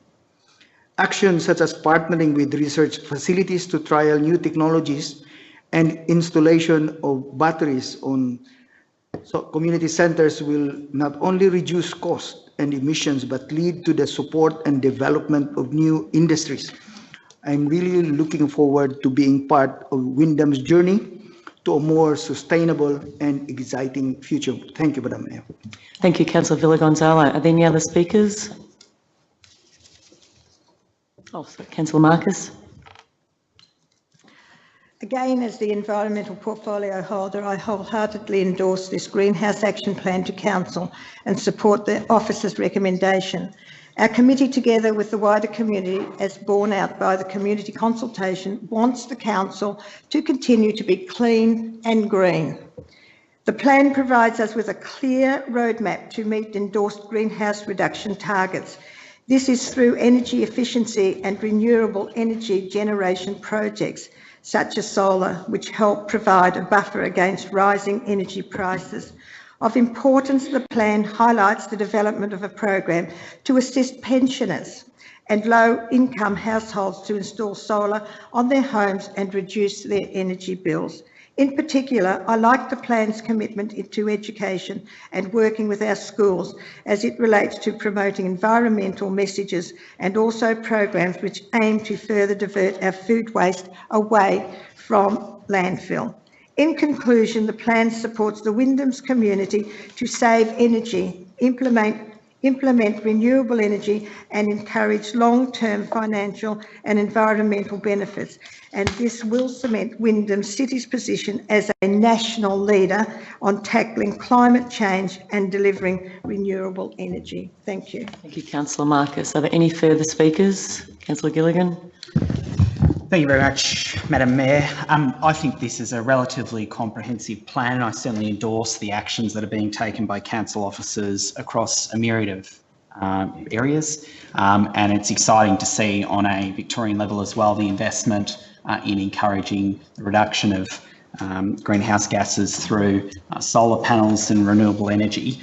Actions such as partnering with research facilities to trial new technologies and installation of batteries on community centers will not only reduce cost and emissions, but lead to the support and development of new industries. I'm really looking forward to being part of Wyndham's journey to a more sustainable and exciting future. Thank you, Madam Mayor. Thank you, Councillor Villagonzalo. Are there any other speakers? Oh, sorry, Councillor Marcus. Again, as the environmental portfolio holder, I wholeheartedly endorse this Greenhouse Action Plan to Council and support the Office's recommendation. Our committee, together with the wider community, as borne out by the community consultation, wants the Council to continue to be clean and green. The plan provides us with a clear roadmap to meet endorsed greenhouse reduction targets. This is through energy efficiency and renewable energy generation projects, such as solar, which help provide a buffer against rising energy prices. Of importance, the plan highlights the development of a program to assist pensioners and low-income households to install solar on their homes and reduce their energy bills. In particular, I like the plan's commitment to education and working with our schools as it relates to promoting environmental messages and also programs which aim to further divert our food waste away from landfill. In conclusion, the plan supports the Wyndham's community to save energy, implement renewable energy and encourage long-term financial and environmental benefits. And this will cement Wyndham City's position as a national leader on tackling climate change and delivering renewable energy. Thank you. Thank you, Councillor Marcus. Are there any further speakers? Councillor Gilligan. Thank you very much, Madam Mayor. I think this is a relatively comprehensive plan, and I certainly endorse the actions that are being taken by council officers across a myriad of areas. And it's exciting to see on a Victorian level as well the investment in encouraging the reduction of greenhouse gases through solar panels and renewable energy.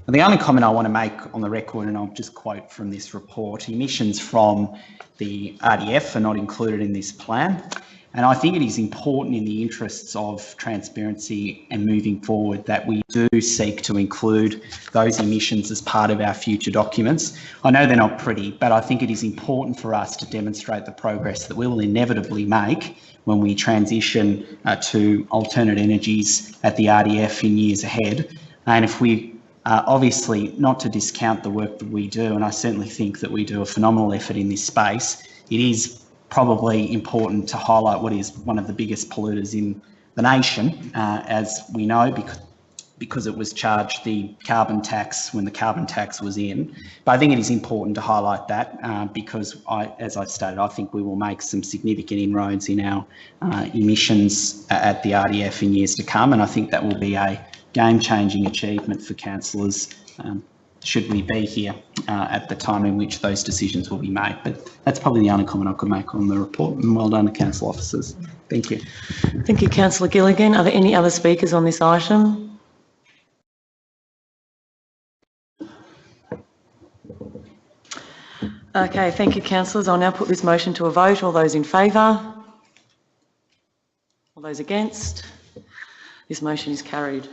And the only comment I want to make on the record, and I'll just quote from this report, emissions from the RDF are not included in this plan. And I think it is important in the interests of transparency and moving forward that we do seek to include those emissions as part of our future documents. I know they're not pretty, but I think it is important for us to demonstrate the progress that we will inevitably make when we transition to alternate energies at the RDF in years ahead. And if we obviously, not to discount the work that we do, and I certainly think that we do a phenomenal effort in this space, it is probably important to highlight what is one of the biggest polluters in the nation, as we know, because it was charged the carbon tax when the carbon tax was in. But I think it is important to highlight that because, as I stated, I think we will make some significant inroads in our emissions at the RDF in years to come, and I think that will be a game-changing achievement for councillors should we be here at the time in which those decisions will be made. But that's probably the only comment I could make on the report, and well done to council officers. Thank you. Thank you, Councillor Gilligan. Are there any other speakers on this item? Okay, thank you, councillors. I'll now put this motion to a vote. All those in favour? All those against? This motion is carried.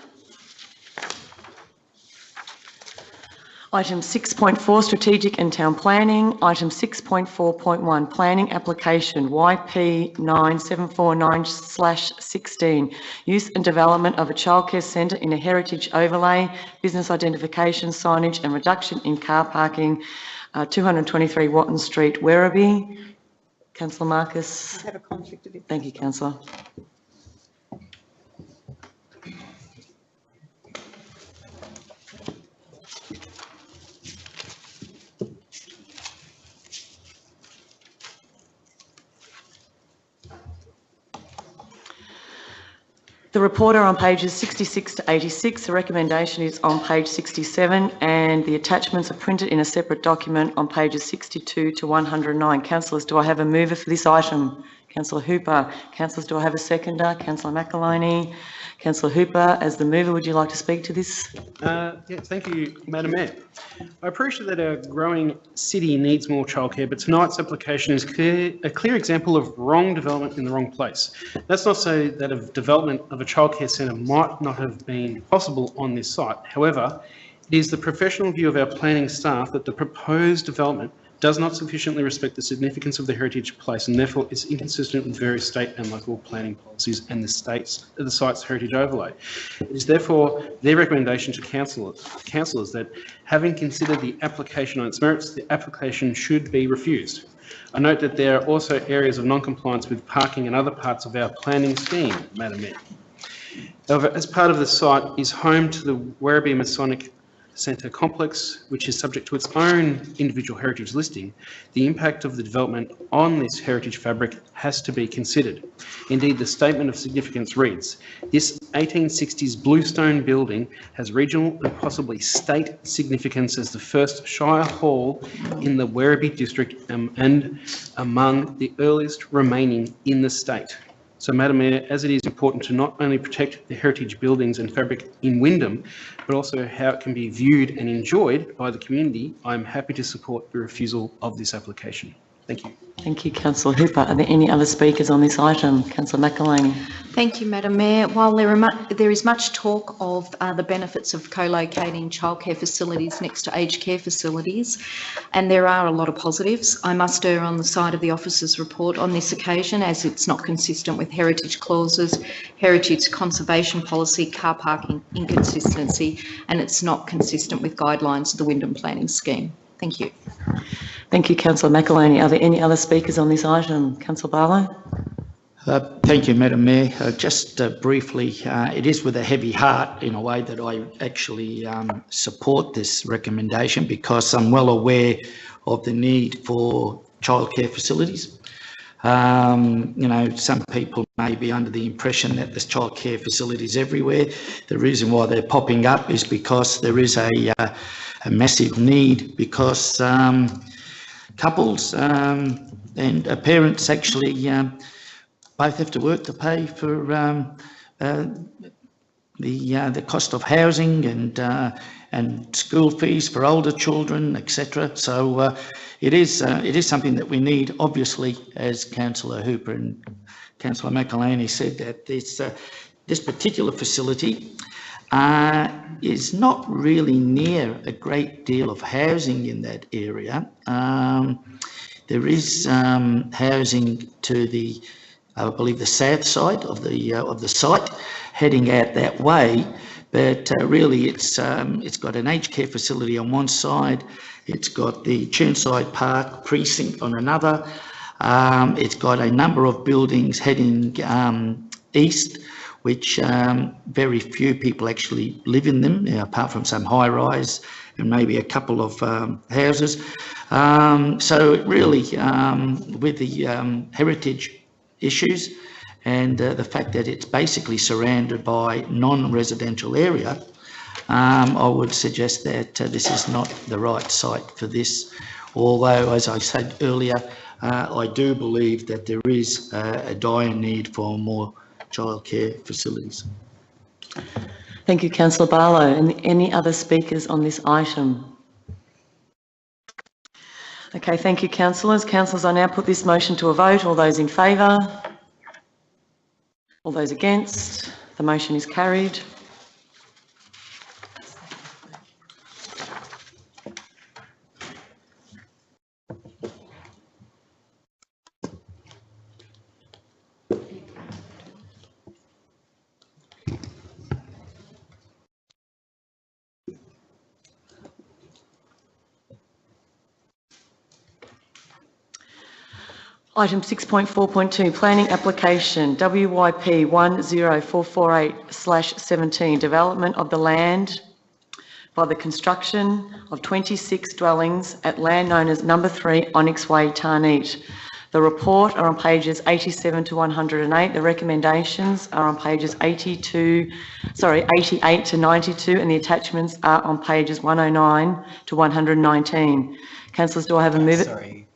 Item 6.4, Strategic and Town Planning. Item 6.4.1, Planning Application YP 9749/16, Use and Development of a Childcare Centre in a Heritage Overlay, Business Identification, Signage and Reduction in Car Parking, 223 Watton Street, Werribee. Councillor Marcus. I have a conflict of interest. Thank you, Councillor. The report are on pages 66 to 86. The recommendation is on page 67, and the attachments are printed in a separate document on pages 62 to 109. Councillors, do I have a mover for this item? Councillor Hooper. Councillors, do I have a seconder? Councillor McEloney. Councillor Hooper, as the mover, would you like to speak to this? Yes, thank you, Madam Mayor. I appreciate that our growing city needs more childcare, but tonight's application is a clear example of wrong development in the wrong place. That's not to say that a development of a childcare centre might not have been possible on this site. However, it is the professional view of our planning staff that the proposed development does not sufficiently respect the significance of the heritage place and therefore is inconsistent with various state and local planning policies and the site's heritage overlay. It is therefore their recommendation to councillors that, having considered the application on its merits, the application should be refused. I note that there are also areas of non-compliance with parking and other parts of our planning scheme, Madam Mayor. However, as part of the site is home to the Werribee Masonic Centre complex, which is subject to its own individual heritage listing, the impact of the development on this heritage fabric has to be considered. Indeed, the statement of significance reads, "This 1860s bluestone building has regional and possibly state significance as the first Shire Hall in the Werribee district and among the earliest remaining in the state." So, Madam Mayor, as it is important to not only protect the heritage buildings and fabric in Wyndham, but also how it can be viewed and enjoyed by the community, I'm happy to support the refusal of this application. Thank you. Thank you, Councillor Hooper. Are there any other speakers on this item? Councillor McElhaney. Thank you, Madam Mayor. While there is much talk of the benefits of co-locating childcare facilities next to aged care facilities, and there are a lot of positives, I must err on the side of the officer's report on this occasion, as it's not consistent with heritage clauses, heritage conservation policy, car parking inconsistency, and it's not consistent with guidelines of the Wyndham Planning Scheme. Thank you. Thank you, Councillor McElhaney. Are there any other speakers on this item? Councillor Barlow. Thank you, Madam Mayor. Just briefly, it is with a heavy heart in a way that I actually support this recommendation, because I'm well aware of the need for childcare facilities. You know, some people may be under the impression that there's childcare facilities everywhere. The reason why they're popping up is because there is a massive need, because couples and parents actually both have to work to pay for the cost of housing and school fees for older children, etc. So it is something that we need. Obviously, as Councillor Hooper and Councillor McElhaney said, that this particular facility is not really near a great deal of housing in that area. There is housing to the, I believe, the south side of the site, heading out that way. But really, it's got an aged care facility on one side. It's got the Churnside Park precinct on another. It's got a number of buildings heading east, which very few people actually live in them, apart from some high-rise and maybe a couple of houses. So really, with the heritage issues and the fact that it's basically surrounded by non-residential area, I would suggest that this is not the right site for this. Although, as I said earlier, I do believe that there is a dire need for more childcare facilities. Thank you, Councillor Barlow. And any other speakers on this item? Okay, thank you, councillors. Councillors, I now put this motion to a vote. All those in favour? All those against? The motion is carried. Item 6.4.2, planning application WYP 10448/17, development of the land by the construction of 26 dwellings at land known as number 3 Onyx Way, Tarneet. The report are on pages 87 to 108. The recommendations are on pages 88 to 92, and the attachments are on pages 109 to 119. Councillors, do I have a move? Sorry,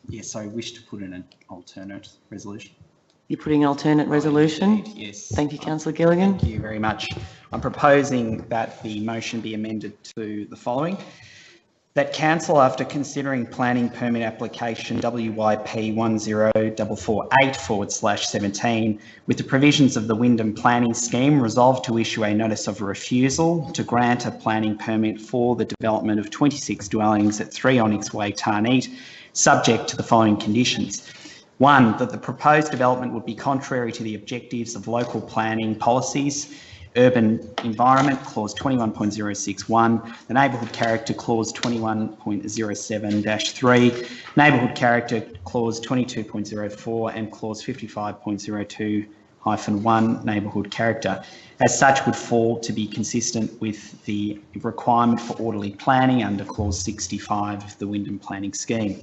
yes, I wish to put in an alternate resolution. You're putting an alternate resolution? Indeed, yes. Thank you, Councillor Gilligan. Thank you very much. I'm proposing that the motion be amended to the following. That council, after considering planning permit application WYP 10448/17 with the provisions of the Wyndham Planning Scheme, resolved to issue a notice of refusal to grant a planning permit for the development of 26 dwellings at 3 Onyx Way, Tarneet, subject to the following conditions. 1, that the proposed development would be contrary to the objectives of local planning policies, urban environment, clause 21.061, the neighbourhood character, clause 21.07-3, neighbourhood character, clause 22.04, and clause 55.02-1, neighbourhood character. As such, would fall to be consistent with the requirement for orderly planning under clause 65 of the Wyndham Planning Scheme.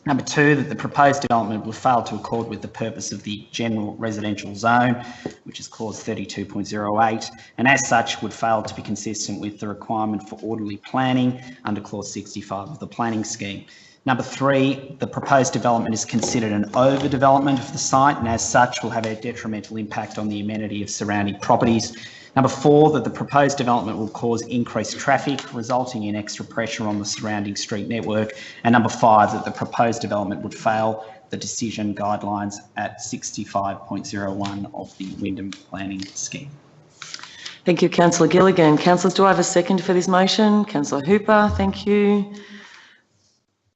Number 2, that the proposed development will fail to accord with the purpose of the general residential zone, which is clause 32.08, and as such would fail to be consistent with the requirement for orderly planning under clause 65 of the planning scheme. Number 3, the proposed development is considered an overdevelopment of the site and as such will have a detrimental impact on the amenity of surrounding properties. Number 4, that the proposed development will cause increased traffic, resulting in extra pressure on the surrounding street network. And number 5, that the proposed development would fail the decision guidelines at 65.01 of the Wyndham Planning Scheme. Thank you, Councillor Gilligan. Councillors, do I have a second for this motion? Councillor Hooper, thank you.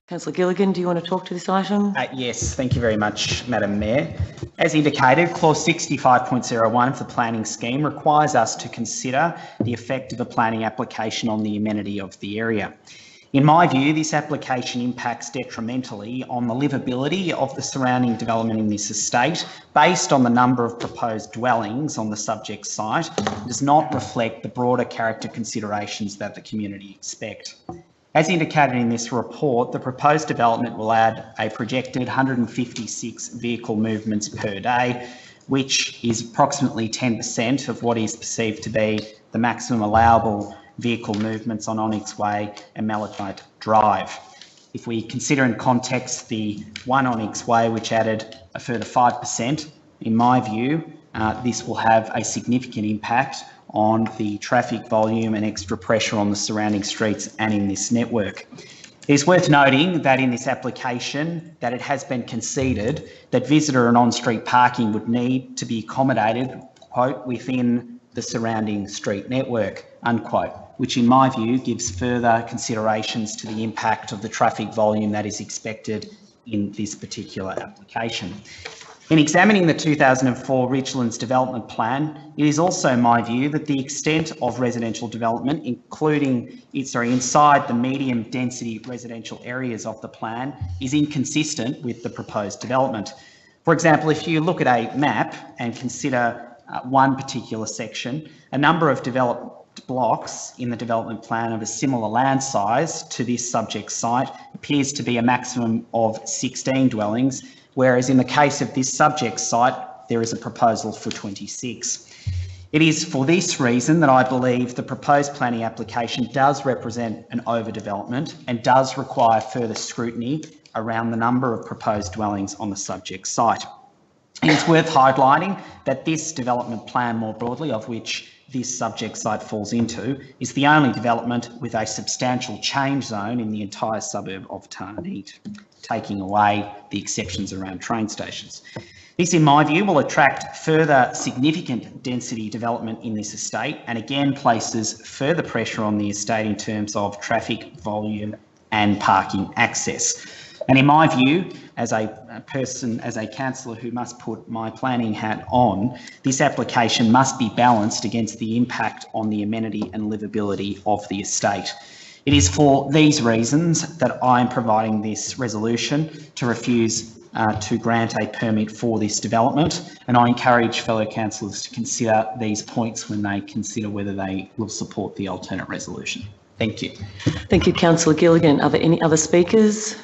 Councillor Gilligan, do you want to talk to this item? Yes, thank you very much, Madam Mayor. As indicated, clause 65.01 of the planning scheme requires us to consider the effect of a planning application on the amenity of the area. In my view, this application impacts detrimentally on the livability of the surrounding development in this estate based on the number of proposed dwellings on the subject site. It does not reflect the broader character considerations that the community expect. As indicated in this report, the proposed development will add a projected 156 vehicle movements per day, which is approximately 10% of what is perceived to be the maximum allowable vehicle movements on Onyx Way and Malachite Drive. If we consider in context the 1 Onyx Way, which added a further 5%, in my view, this will have a significant impact on the traffic volume and extra pressure on the surrounding streets and in this network. It is worth noting that in this application that it has been conceded that visitor and on-street parking would need to be accommodated, quote, within the surrounding street network, unquote, which in my view gives further considerations to the impact of the traffic volume that is expected in this particular application. In examining the 2004 Ridgelands Development Plan, it is also my view that the extent of residential development, including inside the medium density residential areas of the plan, is inconsistent with the proposed development. For example, if you look at a map and consider one particular section, a number of developed blocks in the development plan of a similar land size to this subject site appears to be a maximum of 16 dwellings, whereas in the case of this subject site, there is a proposal for 26. It is for this reason that I believe the proposed planning application does represent an overdevelopment and does require further scrutiny around the number of proposed dwellings on the subject site. It is worth highlighting that this development plan more broadly, of which this subject site falls into, is the only development with a substantial change zone in the entire suburb of Tarneet, taking away the exceptions around train stations. This, in my view, will attract further significant density development in this estate and again places further pressure on the estate in terms of traffic volume and parking access. And in my view, as a councillor who must put my planning hat on, this application must be balanced against the impact on the amenity and livability of the estate. It is for these reasons that I am providing this resolution to refuse to grant a permit for this development, and I encourage fellow councillors to consider these points when they consider whether they will support the alternate resolution. Thank you. Thank you, Councillor Gilligan. Are there any other speakers?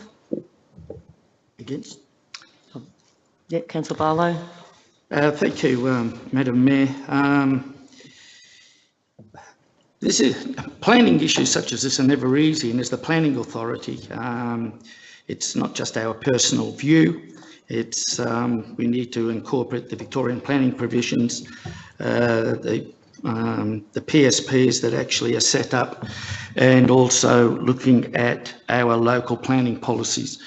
Against? Yeah, Councillor Barlow. Thank you, Madam Mayor. Planning issues such as this are never easy, and as the planning authority, it's not just our personal view. It's we need to incorporate the Victorian planning provisions, the the PSPs that actually are set up, and also looking at our local planning policies.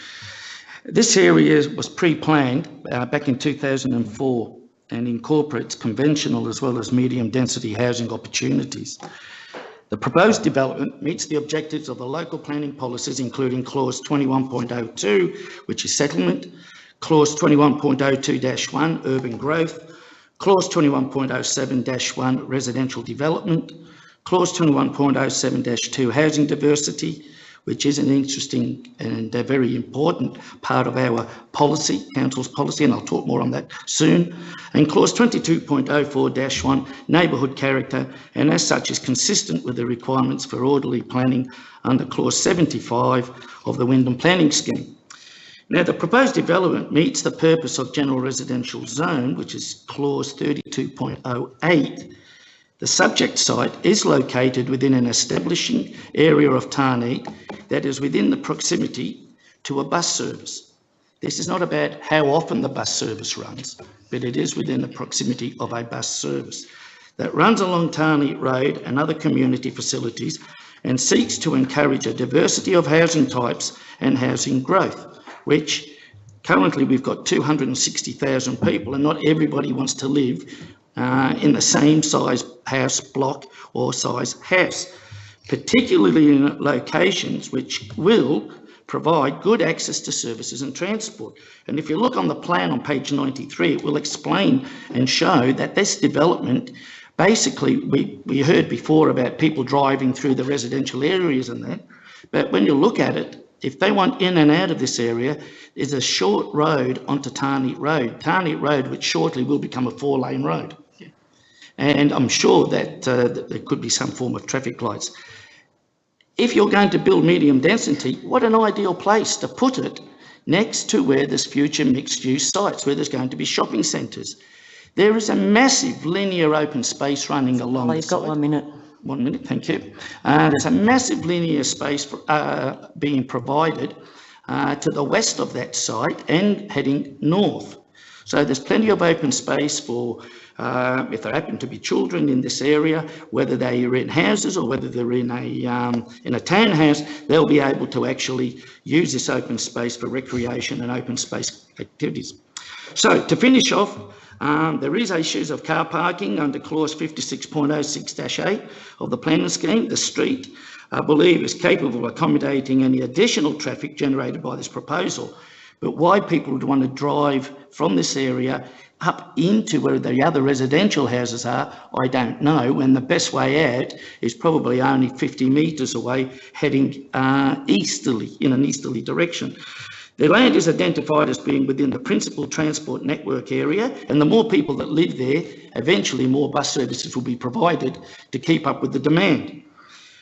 This area was pre-planned back in 2004 and incorporates conventional as well as medium density housing opportunities. The proposed development meets the objectives of the local planning policies, including clause 21.02, which is settlement, clause 21.02-1, urban growth, clause 21.07-1, residential development, clause 21.07-2, housing diversity, which is an interesting and a very important part of our policy, council's policy, and I'll talk more on that soon. And clause 22.04-1, neighbourhood character, and as such is consistent with the requirements for orderly planning under clause 75 of the Wyndham Planning Scheme. Now, the proposed development meets the purpose of general residential zone, which is clause 32.08. The subject site is located within an establishing area of Tarneit that is within the proximity to a bus service. This is not about how often the bus service runs, but it is within the proximity of a bus service that runs along Tarneit Road and other community facilities and seeks to encourage a diversity of housing types and housing growth, which currently we've got 260,000 people and not everybody wants to live in the same size house block or size house, particularly in locations which will provide good access to services and transport. And if you look on the plan on page 93, it will explain and show that this development, basically, we heard before about people driving through the residential areas and that, but when you look at it, if they want in and out of this area, there's a short road onto Tarneit Road, which shortly will become a 4-lane road. And I'm sure that there could be some form of traffic lights. If you're going to build medium density, what an ideal place to put it next to where there's future mixed-use sites, where there's going to be shopping centres. There is a massive linear open space running along the site. You've got 1 minute. 1 minute, thank you. There's a massive linear space being provided to the west of that site and heading north. So there's plenty of open space for, if there happen to be children in this area, whether they are in houses or whether they're in a townhouse, they'll be able to actually use this open space for recreation and open space activities. So to finish off, there is issues of car parking under clause 56.06-8 of the planning scheme. The street, I believe, is capable of accommodating any additional traffic generated by this proposal. But why people would want to drive from this area up into where the other residential houses are, I don't know, when the best way out is probably only 50 metres away, heading easterly, in an easterly direction. The land is identified as being within the principal transport network area, and the more people that live there, eventually more bus services will be provided to keep up with the demand.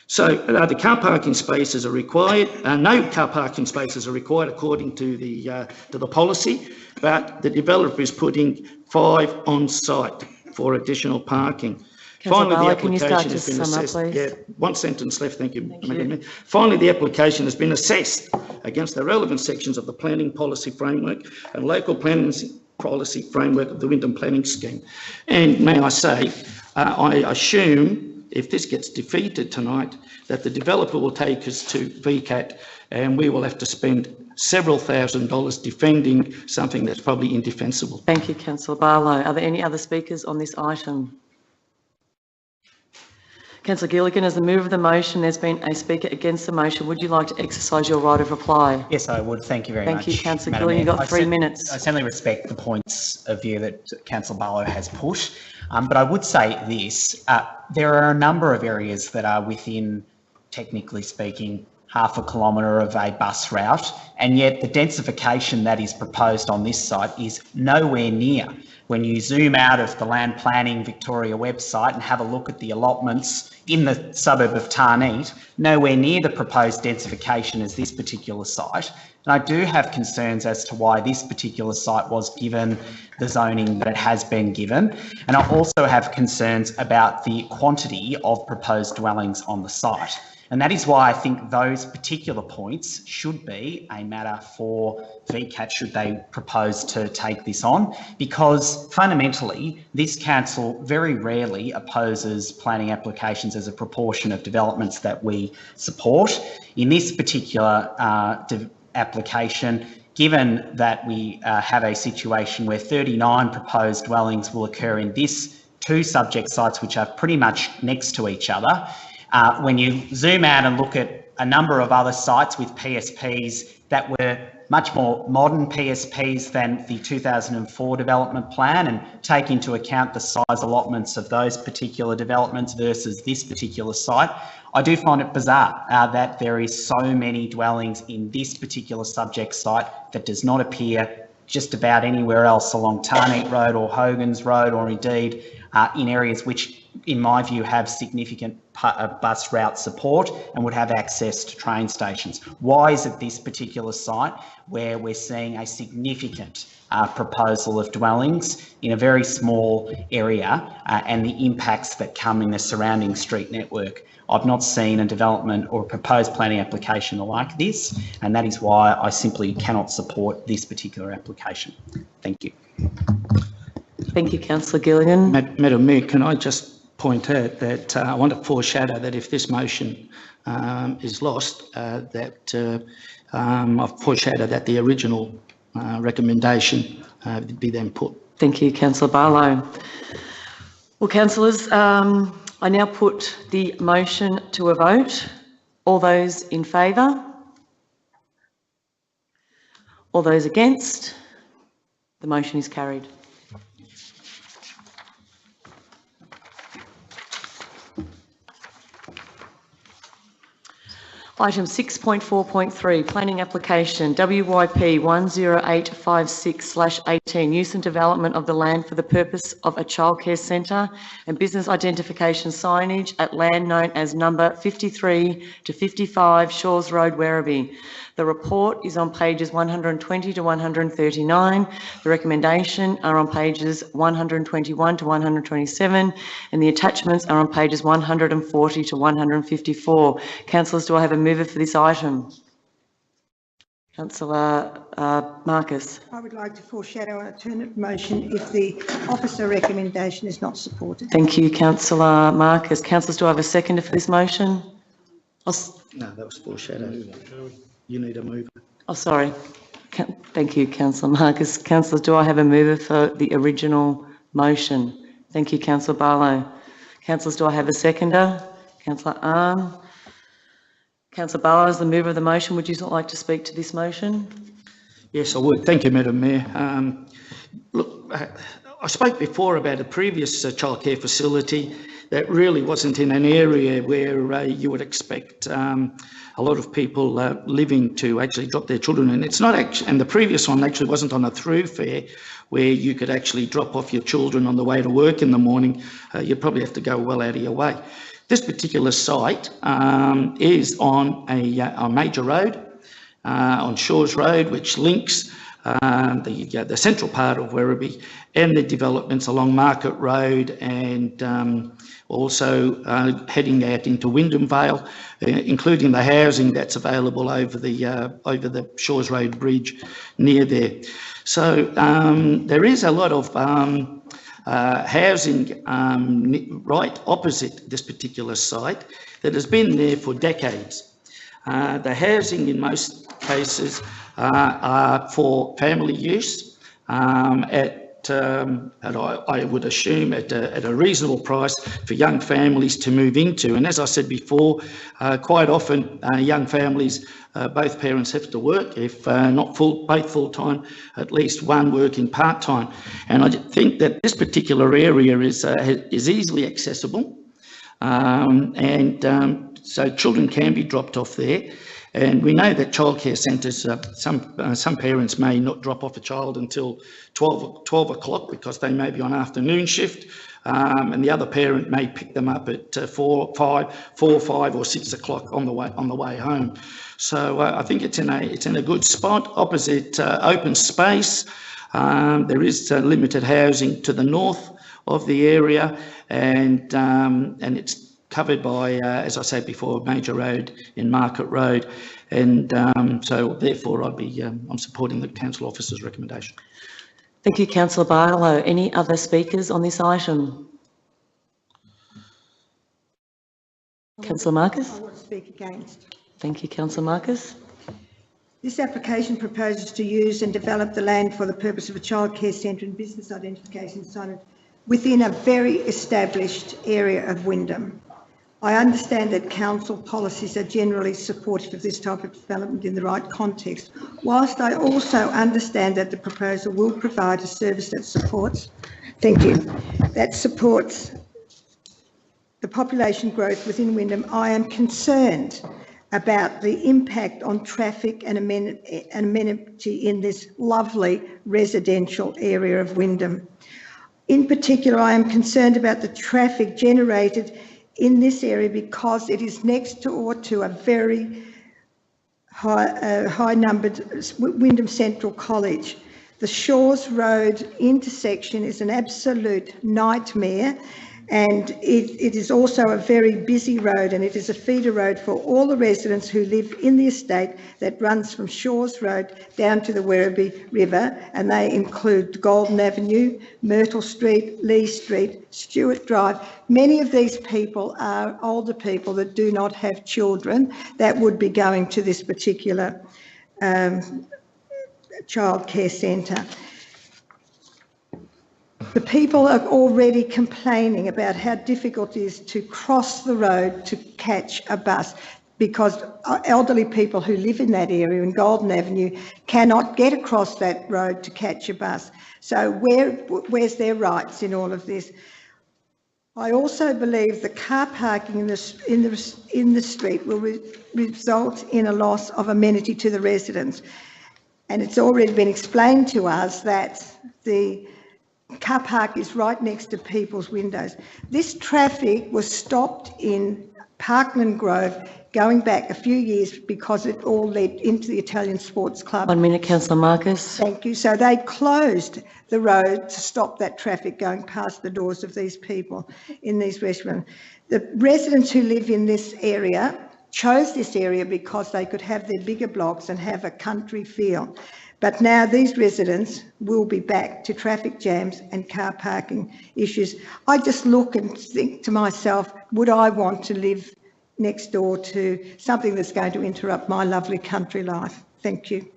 So the car parking spaces are required. No car parking spaces are required according to the policy, but the developer is putting 5 on site for additional parking. Finally, the application has been assessed. Yeah, 1 sentence left, thank you, Madam Mayor. Finally, the application has been assessed against the relevant sections of the planning policy framework and local planning policy framework of the Wyndham Planning Scheme. And may I say, I assume if this gets defeated tonight, that the developer will take us to VCAT and we will have to spend several $1,000s defending something that's probably indefensible. Thank you, Councillor Barlow. Are there any other speakers on this item? Councillor Gilligan, as the mover of the motion, there's been a speaker against the motion. Would you like to exercise your right of reply? Yes, I would. Thank you very much. Thank you, Councillor Gilligan. You've got 3 minutes. I certainly respect the points of view that Councillor Barlow has put, but I would say this. There are a number of areas that are within, technically speaking, half a kilometre of a bus route, and yet the densification that is proposed on this site is nowhere near. When you zoom out of the Land Planning Victoria website and have a look at the allotments in the suburb of Tarneit, nowhere near the proposed densification as this particular site. And I do have concerns as to why this particular site was given the zoning that it has been given. And I also have concerns about the quantity of proposed dwellings on the site. And that is why I think those particular points should be a matter for VCAT should they propose to take this on, because fundamentally this council very rarely opposes planning applications as a proportion of developments that we support. In this particular application, given that we have a situation where 39 proposed dwellings will occur in this 2 subject sites, which are pretty much next to each other, when you zoom out and look at a number of other sites with PSPs that were much more modern PSPs than the 2004 development plan, and take into account the size allotments of those particular developments versus this particular site, I do find it bizarre that there is so many dwellings in this particular subject site that does not appear just about anywhere else along Tarneet Road or Hogan's Road, or indeed in areas which, in my view, have significant bus route support and would have access to train stations. Why is it this particular site where we're seeing a significant proposal of dwellings in a very small area and the impacts that come in the surrounding street network? I've not seen a development or a proposed planning application like this, and that is why I simply cannot support this particular application. Thank you. Thank you, Councillor Gilligan. Madam Mayor, can I just point out that I want to foreshadow that if this motion is lost, I've foreshadowed that the original recommendation be then put. Thank you, Councillor Barlow. Well, councillors, I now put the motion to a vote. All those in favour? All those against? The motion is carried. Item 6.4.3, planning application WYP 10856/18, use and development of the land for the purpose of a childcare centre and business identification signage at land known as number 53 to 55 Shores Road, Werribee. The report is on pages 120 to 139. The recommendation are on pages 121 to 127, and the attachments are on pages 140 to 154. Councillors, do I have a mover for this item? Councillor Marcus. I would like to foreshadow an alternate motion if the officer recommendation is not supported. Thank you, Councillor Marcus. Councillors, do I have a seconder for this motion? No, that was foreshadowed. You need a mover. Oh, sorry. Thank you, Councillor Marcus. Councillors, do I have a mover for the original motion? Thank you, Councillor Barlow. Councillors, do I have a seconder? Councillor Arm. Councillor Barlow, as the mover of the motion, would you like to speak to this motion? Yes, I would. Thank you, Madam Mayor. Look, I spoke before about a previous childcare facility that really wasn't in an area where you would expect a lot of people living to actually drop their children in. It's not actually, and the previous one actually wasn't on a thoroughfare where you could actually drop off your children on the way to work in the morning. You'd probably have to go well out of your way. This particular site is on a major road, on Shores Road, which links the central part of Werribee and the developments along Market Road, and also heading out into Wyndham Vale, including the housing that's available over the Shores Road Bridge near there. So there is a lot of housing right opposite this particular site that has been there for decades. The housing in most cases are for family use and I would assume at a reasonable price for young families to move into. And as I said before, quite often young families, both parents have to work, if not both full-time, at least one working part-time. And I think that this particular area is easily accessible, so children can be dropped off there. And we know that childcare centres, some parents may not drop off a child until 12 o'clock because they may be on afternoon shift, and the other parent may pick them up at 4, 5 or 6 o'clock on the way home. So I think it's in a good spot opposite open space. There is limited housing to the north of the area, and it's covered by, as I said before, major road in Market Road, and so therefore I'm supporting the council officer's recommendation. Thank you, Councillor Barlow. Any other speakers on this item? Councillor Marcus? I want to speak against. Thank you, Councillor Marcus. This application proposes to use and develop the land for the purpose of a childcare centre and business identification signage within a very established area of Wyndham. I understand that council policies are generally supportive of this type of development in the right context, whilst I also understand that the proposal will provide a service that supports, that supports the population growth within Wyndham. I am concerned about the impact on traffic and amenity in this lovely residential area of Wyndham. In particular, I am concerned about the traffic generated in this area because it is next door to a very high-numbered Wyndham Central College. The Shores Road intersection is an absolute nightmare, and it is also a very busy road, and it is a feeder road for all the residents who live in the estate that runs from Shores Road down to the Werribee River, and they include Golden Avenue, Myrtle Street, Lee Street, Stewart Drive. Many of these people are older people that do not have children that would be going to this particular childcare centre. The people are already complaining about how difficult it is to cross the road to catch a bus because elderly people who live in that area in Golden Avenue cannot get across that road to catch a bus. So where's their rights in all of this? I also believe the car parking in the street will result in a loss of amenity to the residents. And it's already been explained to us that the car park is right next to people's windows. This traffic was stopped in Parkland Grove going back a few years because it all led into the Italian Sports Club. 1 minute, Councillor Marcus. Thank you. So they closed the road to stop that traffic going past the doors of these people in these restaurants. The residents who live in this area chose this area because they could have their bigger blocks and have a country feel. But now these residents will be back to traffic jams and car parking issues. I just look and think to myself, would I want to live next door to something that's going to interrupt my lovely country life? Thank you.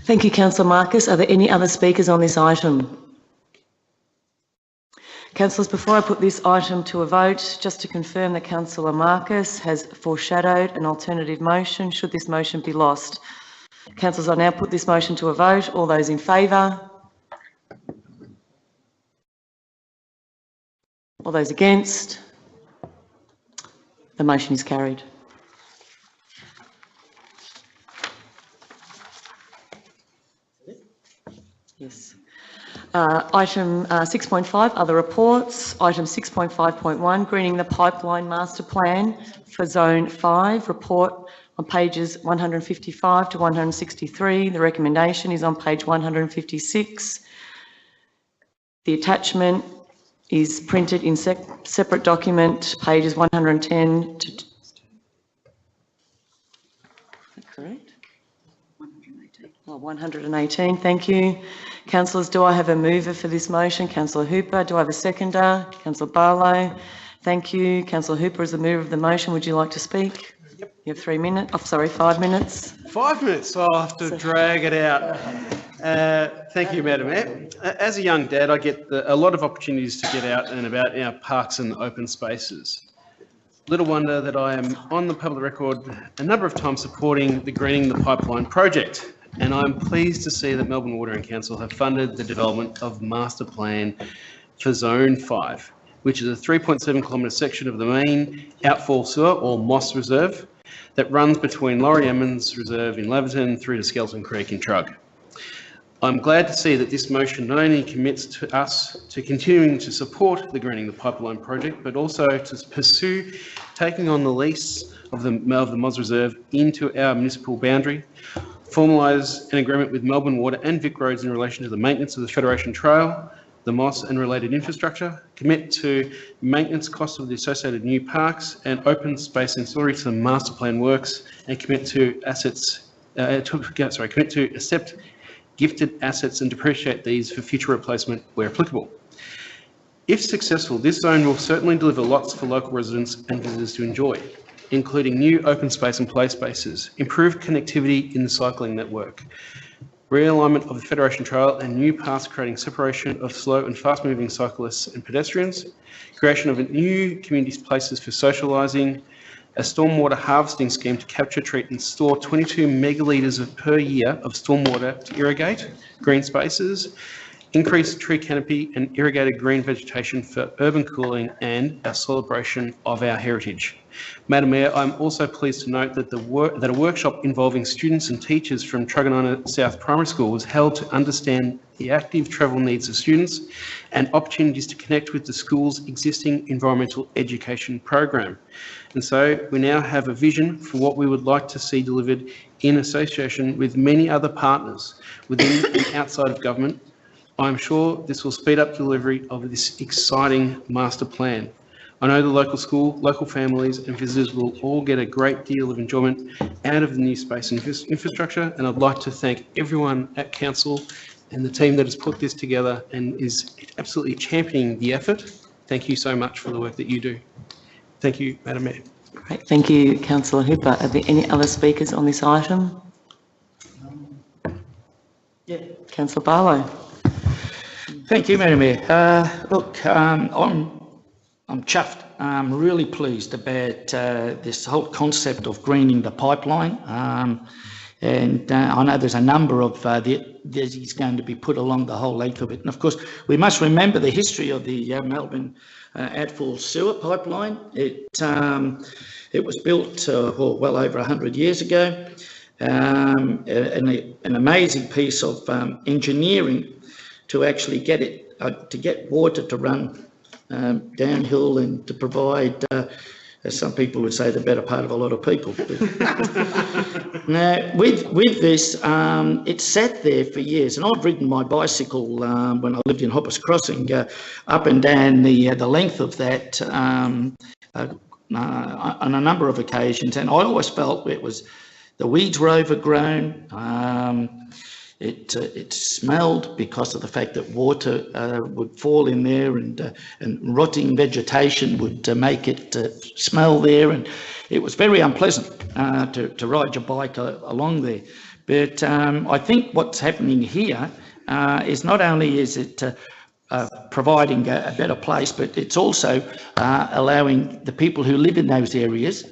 Thank you, Councillor Marcus. Are there any other speakers on this item? Councillors, before I put this item to a vote, just to confirm that Councillor Marcus has foreshadowed an alternative motion should this motion be lost. Councillors, I now put this motion to a vote. All those in favour? All those against? The motion is carried. Yes. Item 6.5, other reports. Item 6.5.1, greening the pipeline master plan for Zone 5. Report on pages 155 to 163. The recommendation is on page 156. The attachment is printed in separate document, pages 110 to... Is that correct? 118. Oh, 118, thank you. Councillors, do I have a mover for this motion? Councillor Hooper. Do I have a seconder? Councillor Barlow. Thank you. Councillor Hooper is the mover of the motion. Would you like to speak? Yep. You have 3 minutes. Oh, sorry, 5 minutes. 5 minutes. I'll have to drag it out. Thank you, Madam Mayor. As a young dad, I get a lot of opportunities to get out and about in our parks and open spaces. Little wonder that I am on the public record a number of times supporting the Greening the Pipeline project. And I'm pleased to see that Melbourne Water and Council have funded the development of Master Plan for Zone 5, which is a 3.7 kilometre section of the main outfall sewer, or Moss Reserve, that runs between Laurie Emmons Reserve in Laverton through to Skelton Creek in Trug. I'm glad to see that this motion not only commits to us to continuing to support the Greening the Pipeline project, but also to pursue taking on the lease of the Moss Reserve into our municipal boundary, formalise an agreement with Melbourne Water and Vic Roads in relation to the maintenance of the Federation Trail, the moss and related infrastructure, commit to maintenance costs of the associated new parks and open space ancillary to the master plan works, and commit to commit to accept gifted assets and depreciate these for future replacement where applicable. If successful, this zone will certainly deliver lots for local residents and visitors to enjoy, including new open space and play spaces, improved connectivity in the cycling network, realignment of the Federation Trail and new paths creating separation of slow and fast moving cyclists and pedestrians, creation of new community places for socialising, a stormwater harvesting scheme to capture, treat and store 22 megalitres per year of stormwater to irrigate green spaces, increased tree canopy and irrigated green vegetation for urban cooling, and a celebration of our heritage. Madam Mayor, I'm also pleased to note that that a workshop involving students and teachers from Truganina South Primary School was held to understand the active travel needs of students and opportunities to connect with the school's existing environmental education program. And so we now have a vision for what we would like to see delivered in association with many other partners within and outside of government. I'm sure this will speed up delivery of this exciting master plan. I know the local school, local families and visitors will all get a great deal of enjoyment out of the new space and infrastructure, and I'd like to thank everyone at Council and the team that has put this together and is absolutely championing the effort. Thank you so much for the work that you do. Thank you, Madam Mayor. Great, thank you, Councillor Hooper. Are there any other speakers on this item? Yeah, Councillor Barlow. Thank you, Madam Mayor. Look, I'm chuffed. I'm really pleased about this whole concept of greening the pipeline. And I know there's a number of that is going to be put along the whole length of it. And of course, we must remember the history of the Melbourne Outfall Sewer Pipeline. It was built well over 100 years ago. An amazing piece of engineering to actually get it, to get water to run downhill and to provide, as some people would say, the better part of a lot of people. Now, with this, it sat there for years, and I've ridden my bicycle when I lived in Hoppers Crossing up and down the length of that on a number of occasions, and I always felt the weeds were overgrown. It smelled because of the fact that water would fall in there, and rotting vegetation would make it smell there, and it was very unpleasant to ride your bike along there. But I think what's happening here is not only is it providing a better place, but it's also allowing the people who live in those areas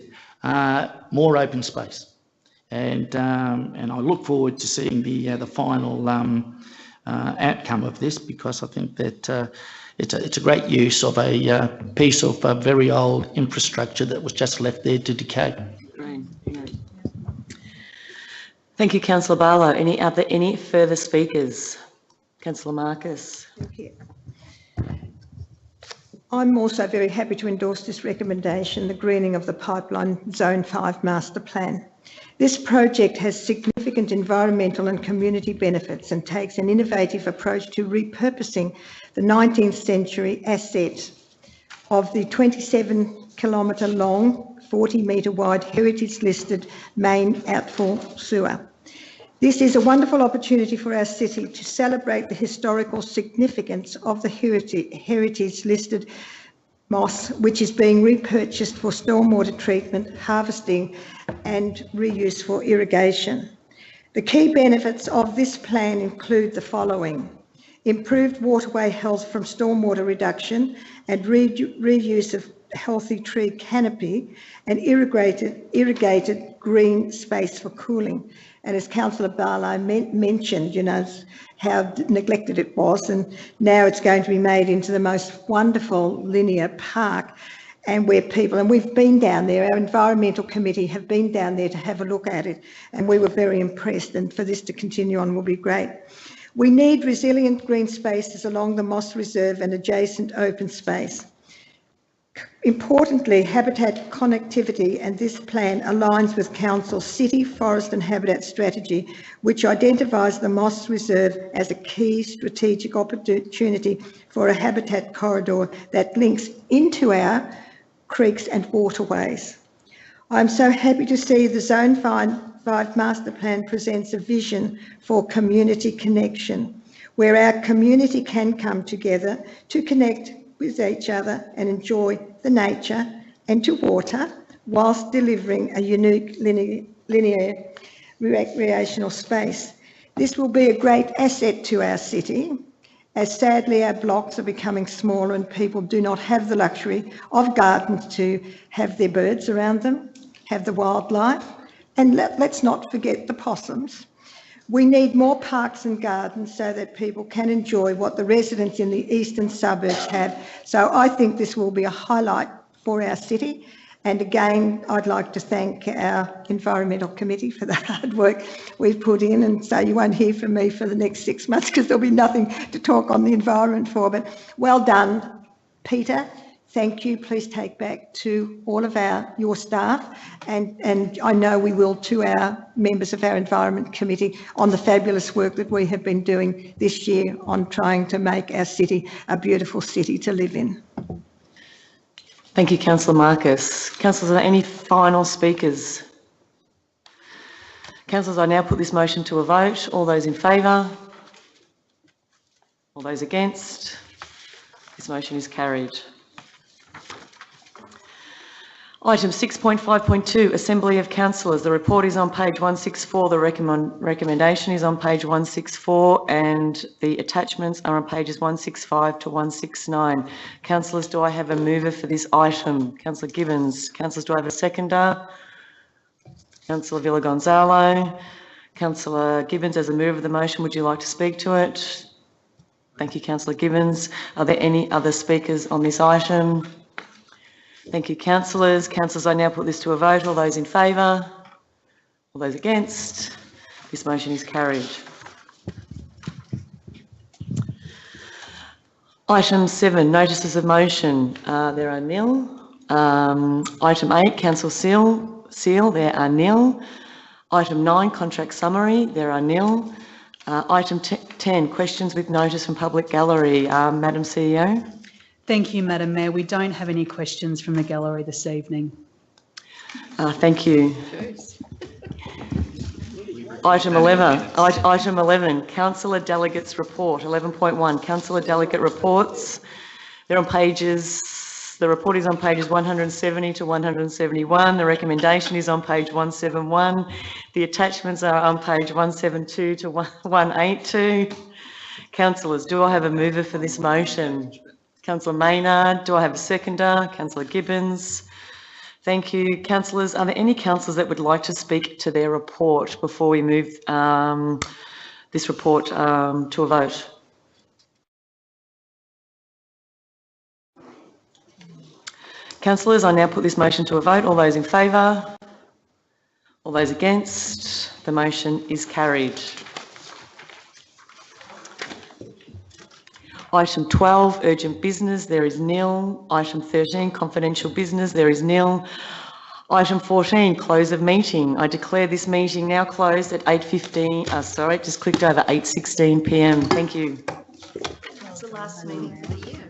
more open space. And I look forward to seeing the final outcome of this, because I think that it's a great use of a piece of very old infrastructure that was just left there to decay. Great. Thank you, Councillor Barlow. Are there any further speakers? Councillor Marcus. Thank you. I'm also very happy to endorse this recommendation, the greening of the Pipeline Zone 5 Master Plan. This project has significant environmental and community benefits and takes an innovative approach to repurposing the 19th century asset of the 27-kilometre long, 40-metre wide heritage-listed main outfall sewer. This is a wonderful opportunity for our city to celebrate the historical significance of the heritage-listed moss, which is being repurchased for stormwater treatment, harvesting and reuse for irrigation. The key benefits of this plan include the following: improved waterway health from stormwater reduction and reuse of healthy tree canopy, and irrigated green space for cooling. And as Councillor Barlow mentioned, you know, how neglected it was, and now it's going to be made into the most wonderful linear park, and where people, and we've been down there, our environmental committee have been down there to have a look at it, and we were very impressed, and for this to continue on will be great. We need resilient green spaces along the Moss Reserve and adjacent open space. Importantly, habitat connectivity and this plan aligns with Council's city, forest and habitat strategy, which identifies the Moss Reserve as a key strategic opportunity for a habitat corridor that links into our creeks and waterways. I'm so happy to see the Zone 5 Master Plan presents a vision for community connection, where our community can come together to connect with each other and enjoy the nature and to water, whilst delivering a unique linear recreational space. This will be a great asset to our city, as sadly our blocks are becoming smaller and people do not have the luxury of gardens to have their birds around them, have the wildlife, and let's not forget the possums. We need more parks and gardens so that people can enjoy what the residents in the eastern suburbs have. So I think this will be a highlight for our city. And again, I'd like to thank our Environmental Committee for the hard work we've put in, and so you won't hear from me for the next 6 months because there'll be nothing to talk on the environment for. But well done, Peter. Thank you. Please take back to all of your staff, and I know we will to our members of our Environment Committee on the fabulous work that we have been doing this year on trying to make our city a beautiful city to live in. Thank you, Councillor Marcus. Councillors, are there any final speakers? Councillors, I now put this motion to a vote. All those in favour? All those against? This motion is carried. Item 6.5.2, Assembly of Councillors. The report is on page 164, the recommendation is on page 164, and the attachments are on pages 165 to 169. Councillors, do I have a mover for this item? Councillor Gibbons. Councillors, do I have a seconder? Councillor Villagonzalo. Councillor Gibbons, as a mover of the motion, would you like to speak to it? Thank you, Councillor Gibbons. Are there any other speakers on this item? Thank you, councillors. Councillors, I now put this to a vote. All those in favour? All those against? This motion is carried. Item 7, notices of motion. There are nil. Item 8, council seal. There are nil. Item 9, contract summary. There are nil. Item 10, questions with notice from public gallery. Madam CEO. Thank you, Madam Mayor. We don't have any questions from the gallery this evening. Thank you. Item 11, Councillor Delegates Report. 11.1, Councillor Delegate Reports. They're on pages, the report is on pages 170 to 171. The recommendation is on page 171. The attachments are on page 172 to 182. Councillors, do I have a mover for this motion? Councillor Maynard, do I have a seconder? Councillor Gibbons. Thank you. Councillors, are there any councillors that would like to speak to their report before we move this report to a vote? Councillors, I now put this motion to a vote. All those in favour? All those against? The motion is carried. Item 12, urgent business, there is nil. Item 13, confidential business, there is nil. Item 14, close of meeting. I declare this meeting now closed at 8:16 p.m. Thank you. It's the last meeting for the year.